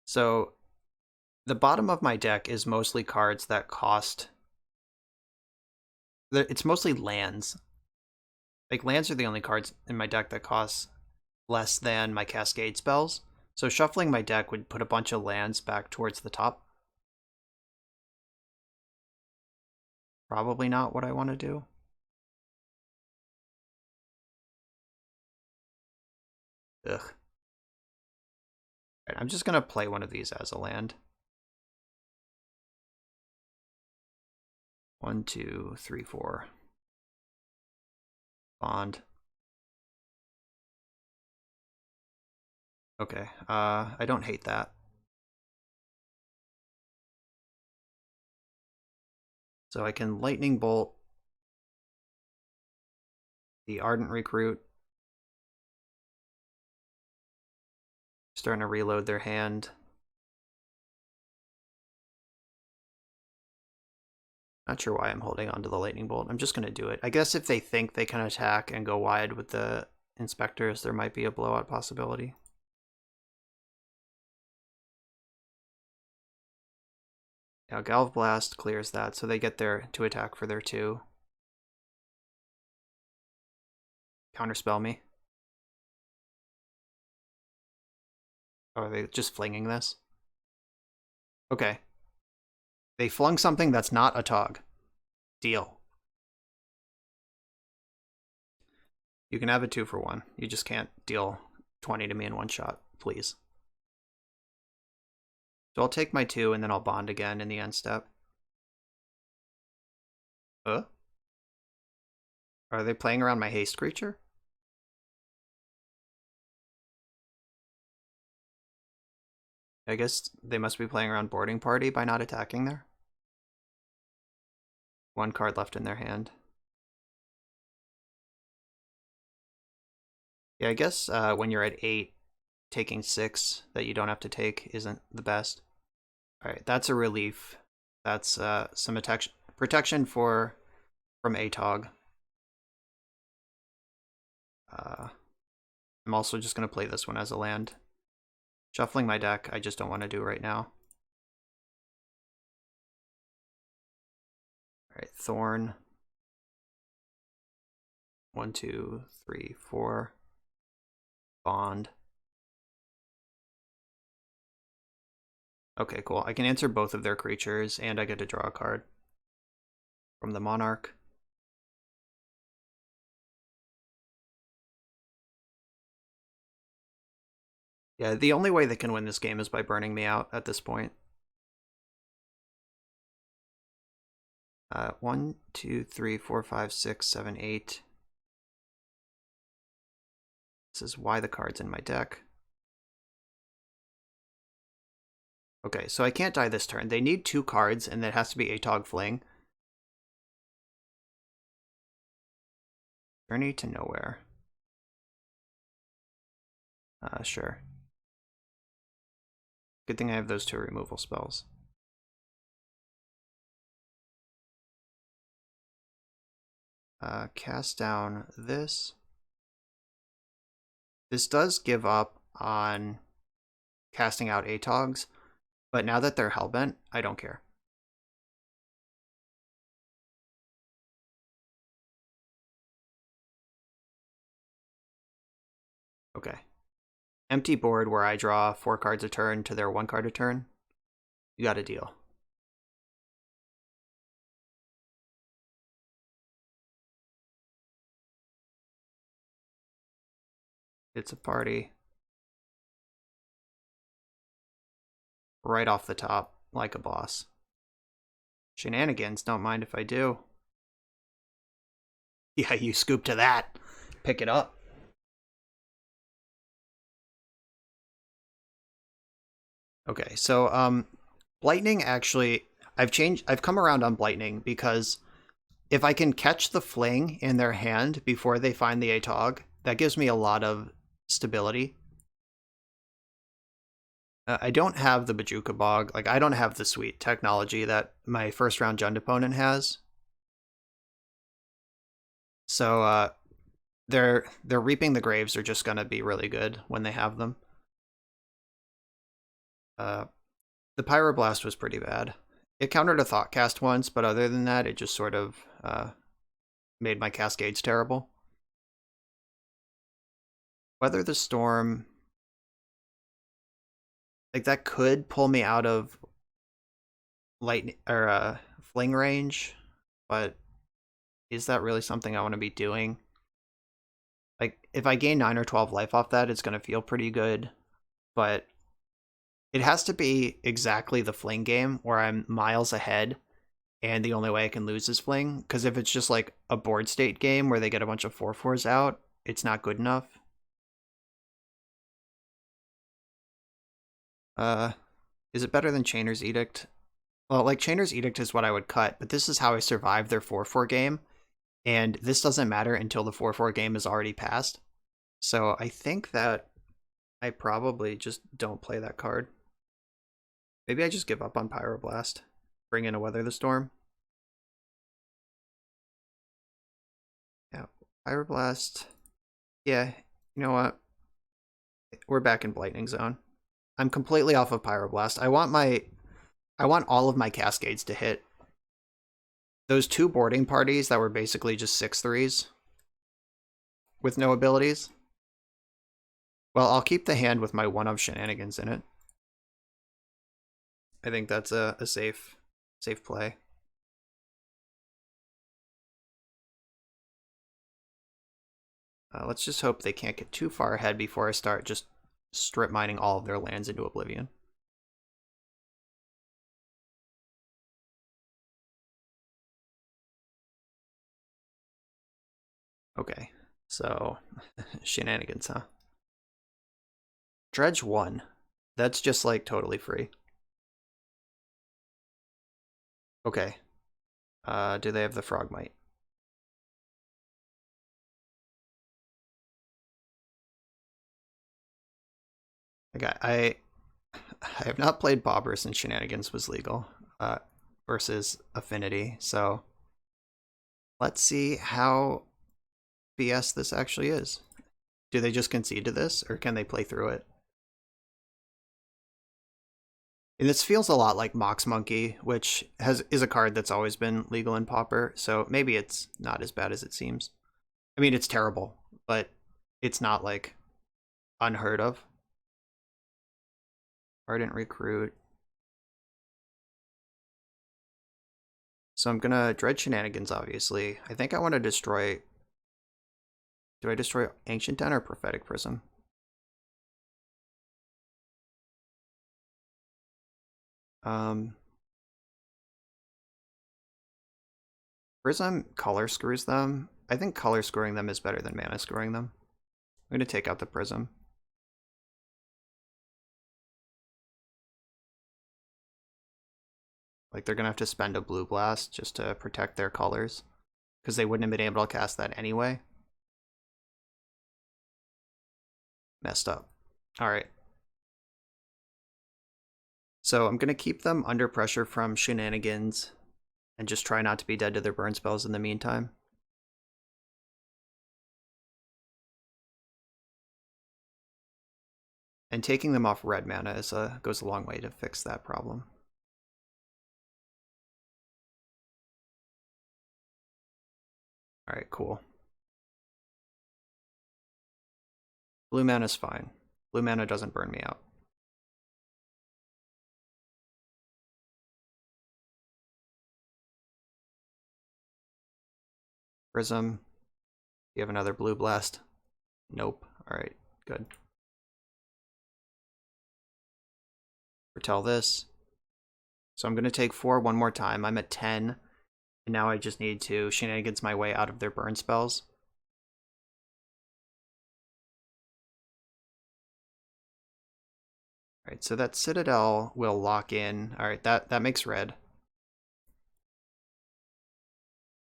A: So, the bottom of my deck is mostly cards that cost... It's mostly lands. Like, lands are the only cards in my deck that cost less than my Cascade spells. So shuffling my deck would put a bunch of lands back towards the top. Probably not what I want to do. Ugh. Right, I'm just going to play one of these as a land. 1, 2, 3, 4. Bond. Okay, I don't hate that. So I can Lightning Bolt the Ardent Recruit. Starting to reload their hand. Not sure why I'm holding on to the Lightning Bolt. I'm just going to do it. I guess if they think they can attack and go wide with the Inspectors, there might be a blowout possibility. Now Galv Blast clears that, so they get their to attack for their 2. Counterspell me. Oh, are they just flinging this? Okay. They flung something that's not a Tog. Deal. You can have a 2-for-1. You just can't deal 20 to me in one shot, please. So I'll take my 2 and then I'll bond again in the end step. Are they playing around my haste creature? I guess they must be playing around Boarding Party by not attacking there. 1 card left in their hand. Yeah, I guess when you're at 8, taking 6 that you don't have to take isn't the best. Alright, that's a relief. That's some protection from ATOG. I'm also just going to play this one as a land. Shuffling my deck, I just don't want to do right now. Alright, Thorn. 1, 2, 3, 4. Bond. Okay, cool. I can answer both of their creatures, and I get to draw a card from the Monarch. Yeah, the only way they can win this game is by burning me out at this point. 1, 2, 3, 4, 5, 6, 7, 8. This is why the card's in my deck. Okay, so I can't die this turn. They need 2 cards, and it has to be ATOG Fling. Journey to Nowhere. Sure. Good thing I have those 2 removal spells. Cast down this. This does give up on casting out ATOGs, but now that they're Hellbent, I don't care. Okay. Empty board where I draw 4 cards a turn to their 1 card a turn. You got a deal. It's a party. Right off the top, like a boss. Shenanigans, don't mind if I do. Yeah, you scoop to that. Pick it up. Okay, so Lightning actually, I've come around on Lightning because if I can catch the fling in their hand before they find the Atog, that gives me a lot of stability. I don't have the Bajuka Bog, like I don't have the sweet technology that my first round Jund opponent has. So they're reaping the graves are just gonna be really good when they have them. The Pyroblast was pretty bad. It countered a Thoughtcast once, but other than that, it just sort of made my Cascades terrible. Weather the Storm, like that could pull me out of lightning or fling range, but is that really something I want to be doing? Like if I gain 9 or 12 life off that, it's going to feel pretty good, but it has to be exactly the fling game where I'm miles ahead and the only way I can lose is fling, because if it's just like a board state game where they get a bunch of 4/4s out, it's not good enough. Is it better than Chainer's Edict? Well, like Chainer's Edict is what I would cut, but this is how I survived their 4/4 game, and this doesn't matter until the 4/4 game is already passed. So I think that I probably just don't play that card. Maybe I just give up on Pyroblast. Bring in a Weather the Storm. Yeah, Pyroblast. Yeah, you know what? We're back in Lightning Zone. I'm completely off of Pyroblast. I want all of my Cascades to hit. Those two boarding parties that were basically just 6/3s with no abilities. Well, I'll keep the hand with my 1-of Shenanigans in it. I think that's a safe play. Let's just hope they can't get too far ahead before I start just strip mining all of their lands into oblivion. Okay, so Shenanigans, huh? Dredge 1. That's just like totally free. Okay. Do they have the Frogmite? Okay, I have not played Pauper since Shenanigans was legal versus Affinity, so let's see how BS this actually is. Do they just concede to this, or can they play through it? And this feels a lot like Mox Monkey, which is a card that's always been legal in Pauper, so maybe it's not as bad as it seems. I mean, it's terrible, but it's not like unheard of. Ardent Recruit. So I'm gonna dread Shenanigans, obviously. I think I want to destroy... Do I destroy Ancient Den or Prophetic Prism? Prism color screws them. I think color screwing them is better than mana screwing them. I'm gonna take out the Prism. Like they're gonna have to spend a blue blast just to protect their colors, because they wouldn't have been able to cast that anyway. Messed up. Alright. So I'm gonna keep them under pressure from Shenanigans and just try not to be dead to their burn spells in the meantime. And taking them off red mana is goes a long way to fix that problem. Alright, cool. Blue mana's fine. Blue mana doesn't burn me out. Prism. You have another blue blast? Nope. Alright, good. Foretell this. So I'm going to take 4 one more time. I'm at 10. And now I just need to shenanigans my way out of their burn spells. Alright, so that Citadel will lock in. Alright, that makes red.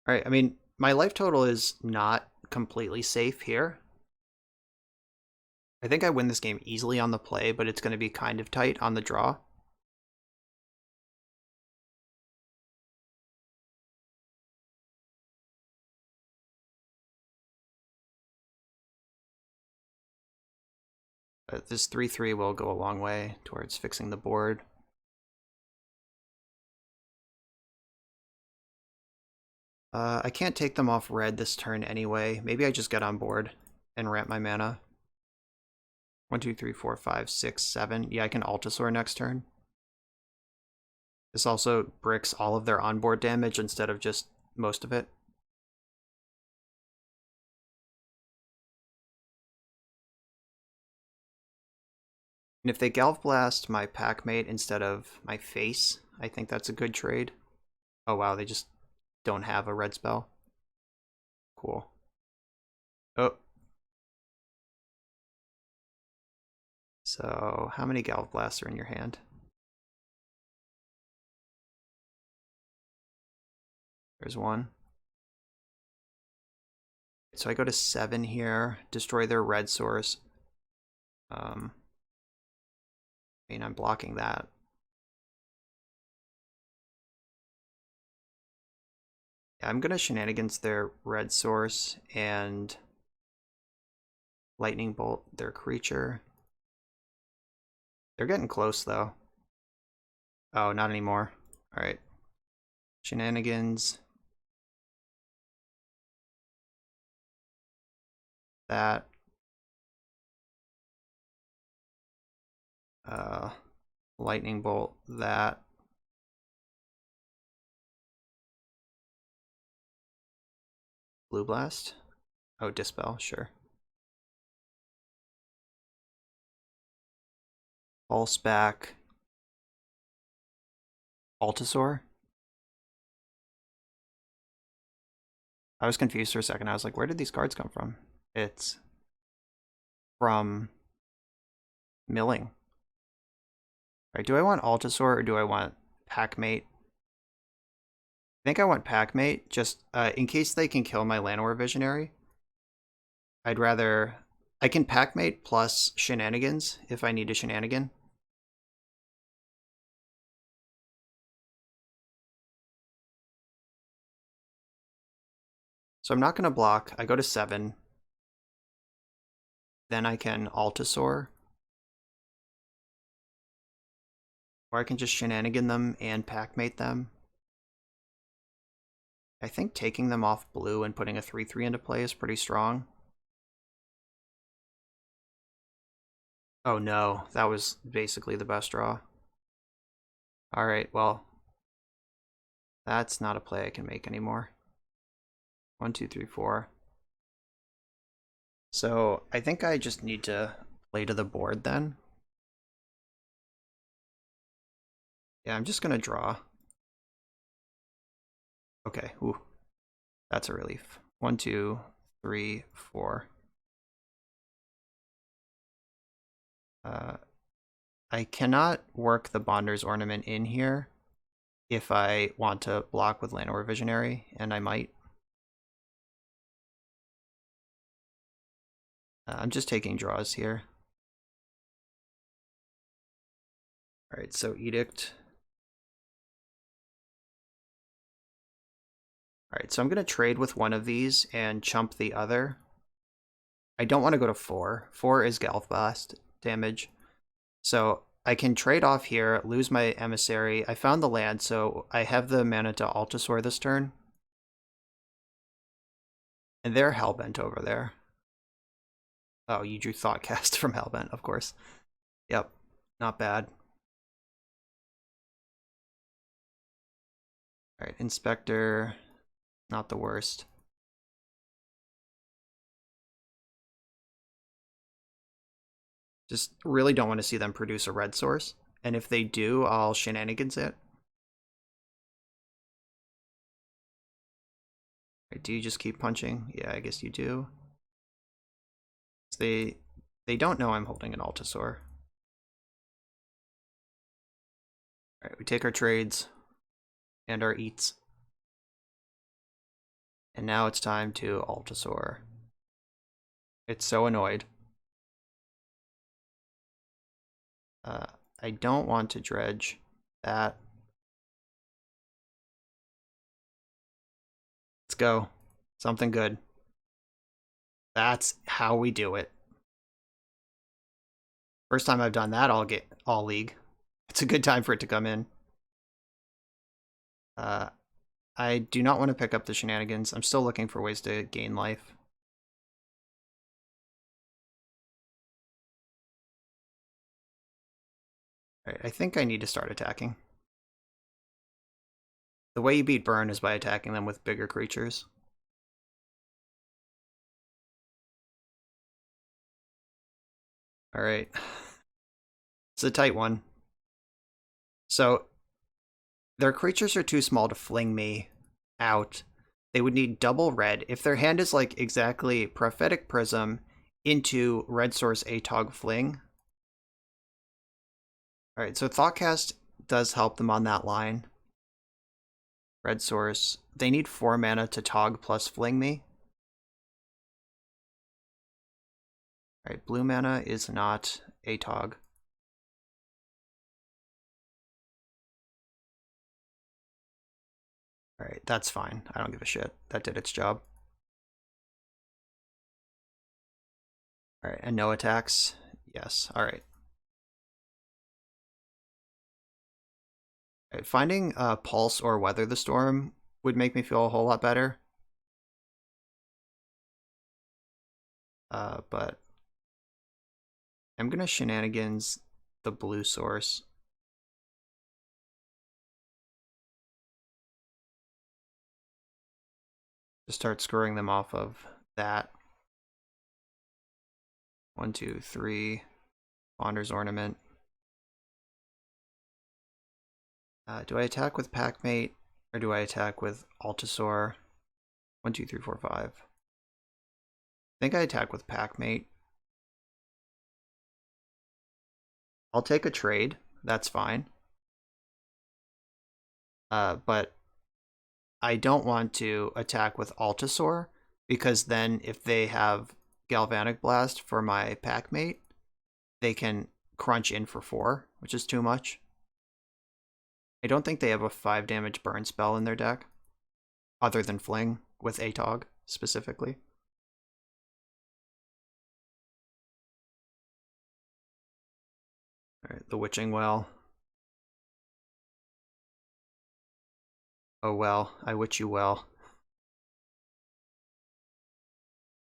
A: Alright, I mean, my life total is not completely safe here. I think I win this game easily on the play, but it's going to be kind of tight on the draw. But this 3/3 will go a long way towards fixing the board. I can't take them off red this turn anyway. Maybe I just get on board and ramp my mana. 1, 2, 3, 4, 5, 6, 7. Yeah, I can Altasaur next turn. This also bricks all of their onboard damage instead of just most of it. And if they Galv Blast my Packmate instead of my face, I think that's a good trade. Oh wow, they just don't have a red spell. Cool. Oh. So, how many Galv Blasts are in your hand? There's one. So I go to 7 here, destroy their red source. I mean, I'm blocking that. Yeah, I'm gonna shenanigans their red source and lightning bolt their creature. They're getting close though. Oh, not anymore. All right. Shenanigans. That. Lightning bolt that. Blue blast. Oh, dispel, sure. Pulse back. Altasaur. I was confused for a second. I was like, where did these cards come from? It's from milling. All right, do I want Altasaur or do I want Packmate? I think I want Packmate, just in case they can kill my Llanowar Visionary. I'd rather... I can Packmate plus Shenanigans if I need a Shenanigan. So I'm not going to block. I go to 7. Then I can Altasaur. Or I can just Shenanigan them and Packmate them. I think taking them off blue and putting a 3/3 into play is pretty strong. Oh no, that was basically the best draw. Alright, well, that's not a play I can make anymore. 1, 2, 3, 4. So I think I just need to play to the board then. Yeah, I'm just gonna draw. Okay, ooh, that's a relief. 1, 2, 3, 4. I cannot work the Bonder's Ornament in here if I want to block with Llanowar Visionary, and I might. I'm just taking draws here. Alright, so Edict. Alright, so I'm going to trade with one of these and chump the other. I don't want to go to 4. 4 is Galv Blast damage. So I can trade off here, lose my Emissary. I found the land, so I have the mana to Altasaur this turn. And they're Hellbent over there. Oh, you drew Thoughtcast from Hellbent, of course. Yep, not bad. Alright, Inspector, not the worst. Just really don't want to see them produce a red source. And if they do, I'll shenanigans it. Right, do you just keep punching? Yeah, I guess you do. They don't know I'm holding an Altasaur. Alright, we take our trades and our eats. And now it's time to Altasaur. It's so annoyed. I don't want to dredge that. Let's go. Something good. That's how we do it. First time I've done that all league. It's a good time for it to come in. I do not want to pick up the shenanigans. I'm still looking for ways to gain life. Alright, I think I need to start attacking. The way you beat burn is by attacking them with bigger creatures. Alright. It's a tight one. So, their creatures are too small to fling me out. They would need double red. If their hand is like exactly Prophetic Prism into Red Source Atog Fling. Alright, so Thoughtcast does help them on that line. Red Source. They need 4 mana to Tog plus Fling me. Alright, blue mana is not Atog. Alright, that's fine. I don't give a shit. That did its job. Alright, and no attacks? Yes, alright. Alright, finding Pulse or Weather the Storm would make me feel a whole lot better. But I'm gonna shenanigans the blue source. Just start screwing them off of that. 1, 2, 3. Wander's Ornament. Do I attack with Packmate or do I attack with Altasaur? 1, 2, 3, 4, 5. I think I attack with Packmate. I'll take a trade. That's fine. But I don't want to attack with Altasaur because then if they have Galvanic Blast for my Packmate, they can crunch in for 4, which is too much. I don't think they have a 5 damage burn spell in their deck, other than Fling, with Atog specifically. Alright, the Witching Well. Oh well, I witch you well.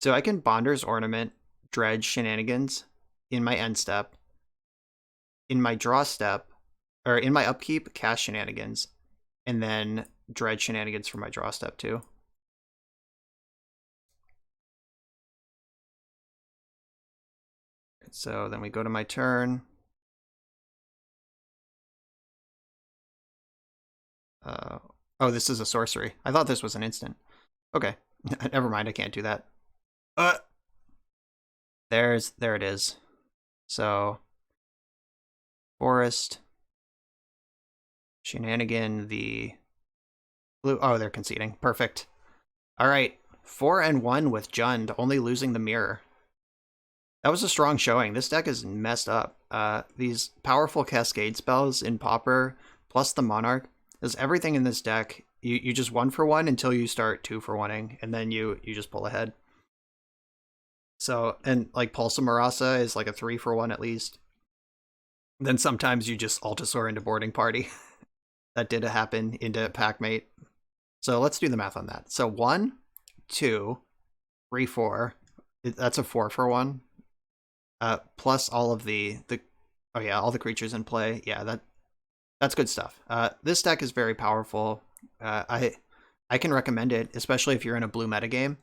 A: So I can Bonder's Ornament, Dredge Shenanigans in my end step. In my draw step, or in my upkeep, cast Shenanigans, and then Dredge Shenanigans for my draw step too. So then we go to my turn. Oh, this is a sorcery. I thought this was an instant. Okay, never mind. I can't do that. There it is. So Forest, Shenanigan, the blue. Oh, they're conceding. Perfect. All right, 4-1 with Jund, only losing the mirror. That was a strong showing. This deck is messed up. These powerful Cascade spells in Pauper, plus the Monarch, is everything in this deck. You just 1-for-1 until you start 2-for-1ing, and then you just pull ahead. So, and like Pulsa Marasa is like a 3-for-1 at least. Then sometimes you just Altasaur into Boarding Party. That did happen into Packmate. So let's do the math on that. So 1, 2, 3, 4. That's a 4-for-1. Plus all of the oh yeah, all the creatures in play. Yeah, that's good stuff. This deck is very powerful. I can recommend it, especially if you're in a blue metagame.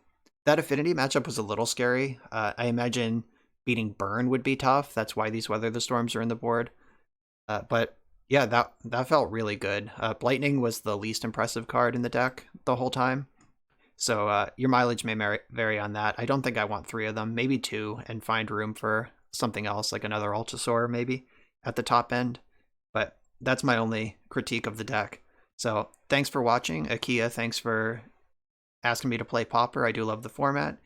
A: That affinity matchup was a little scary. I imagine beating Burn would be tough. That's why these Weather the Storms are in the board. But yeah, that felt really good. Blightning was the least impressive card in the deck the whole time. So your mileage may vary on that. I don't think I want 3 of them, maybe 2, and find room for something else, like another Ultrasaur maybe at the top end. But that's my only critique of the deck. So thanks for watching. Akia, thanks for asking me to play Pauper. I do love the format,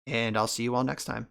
A: and I'll see you all next time.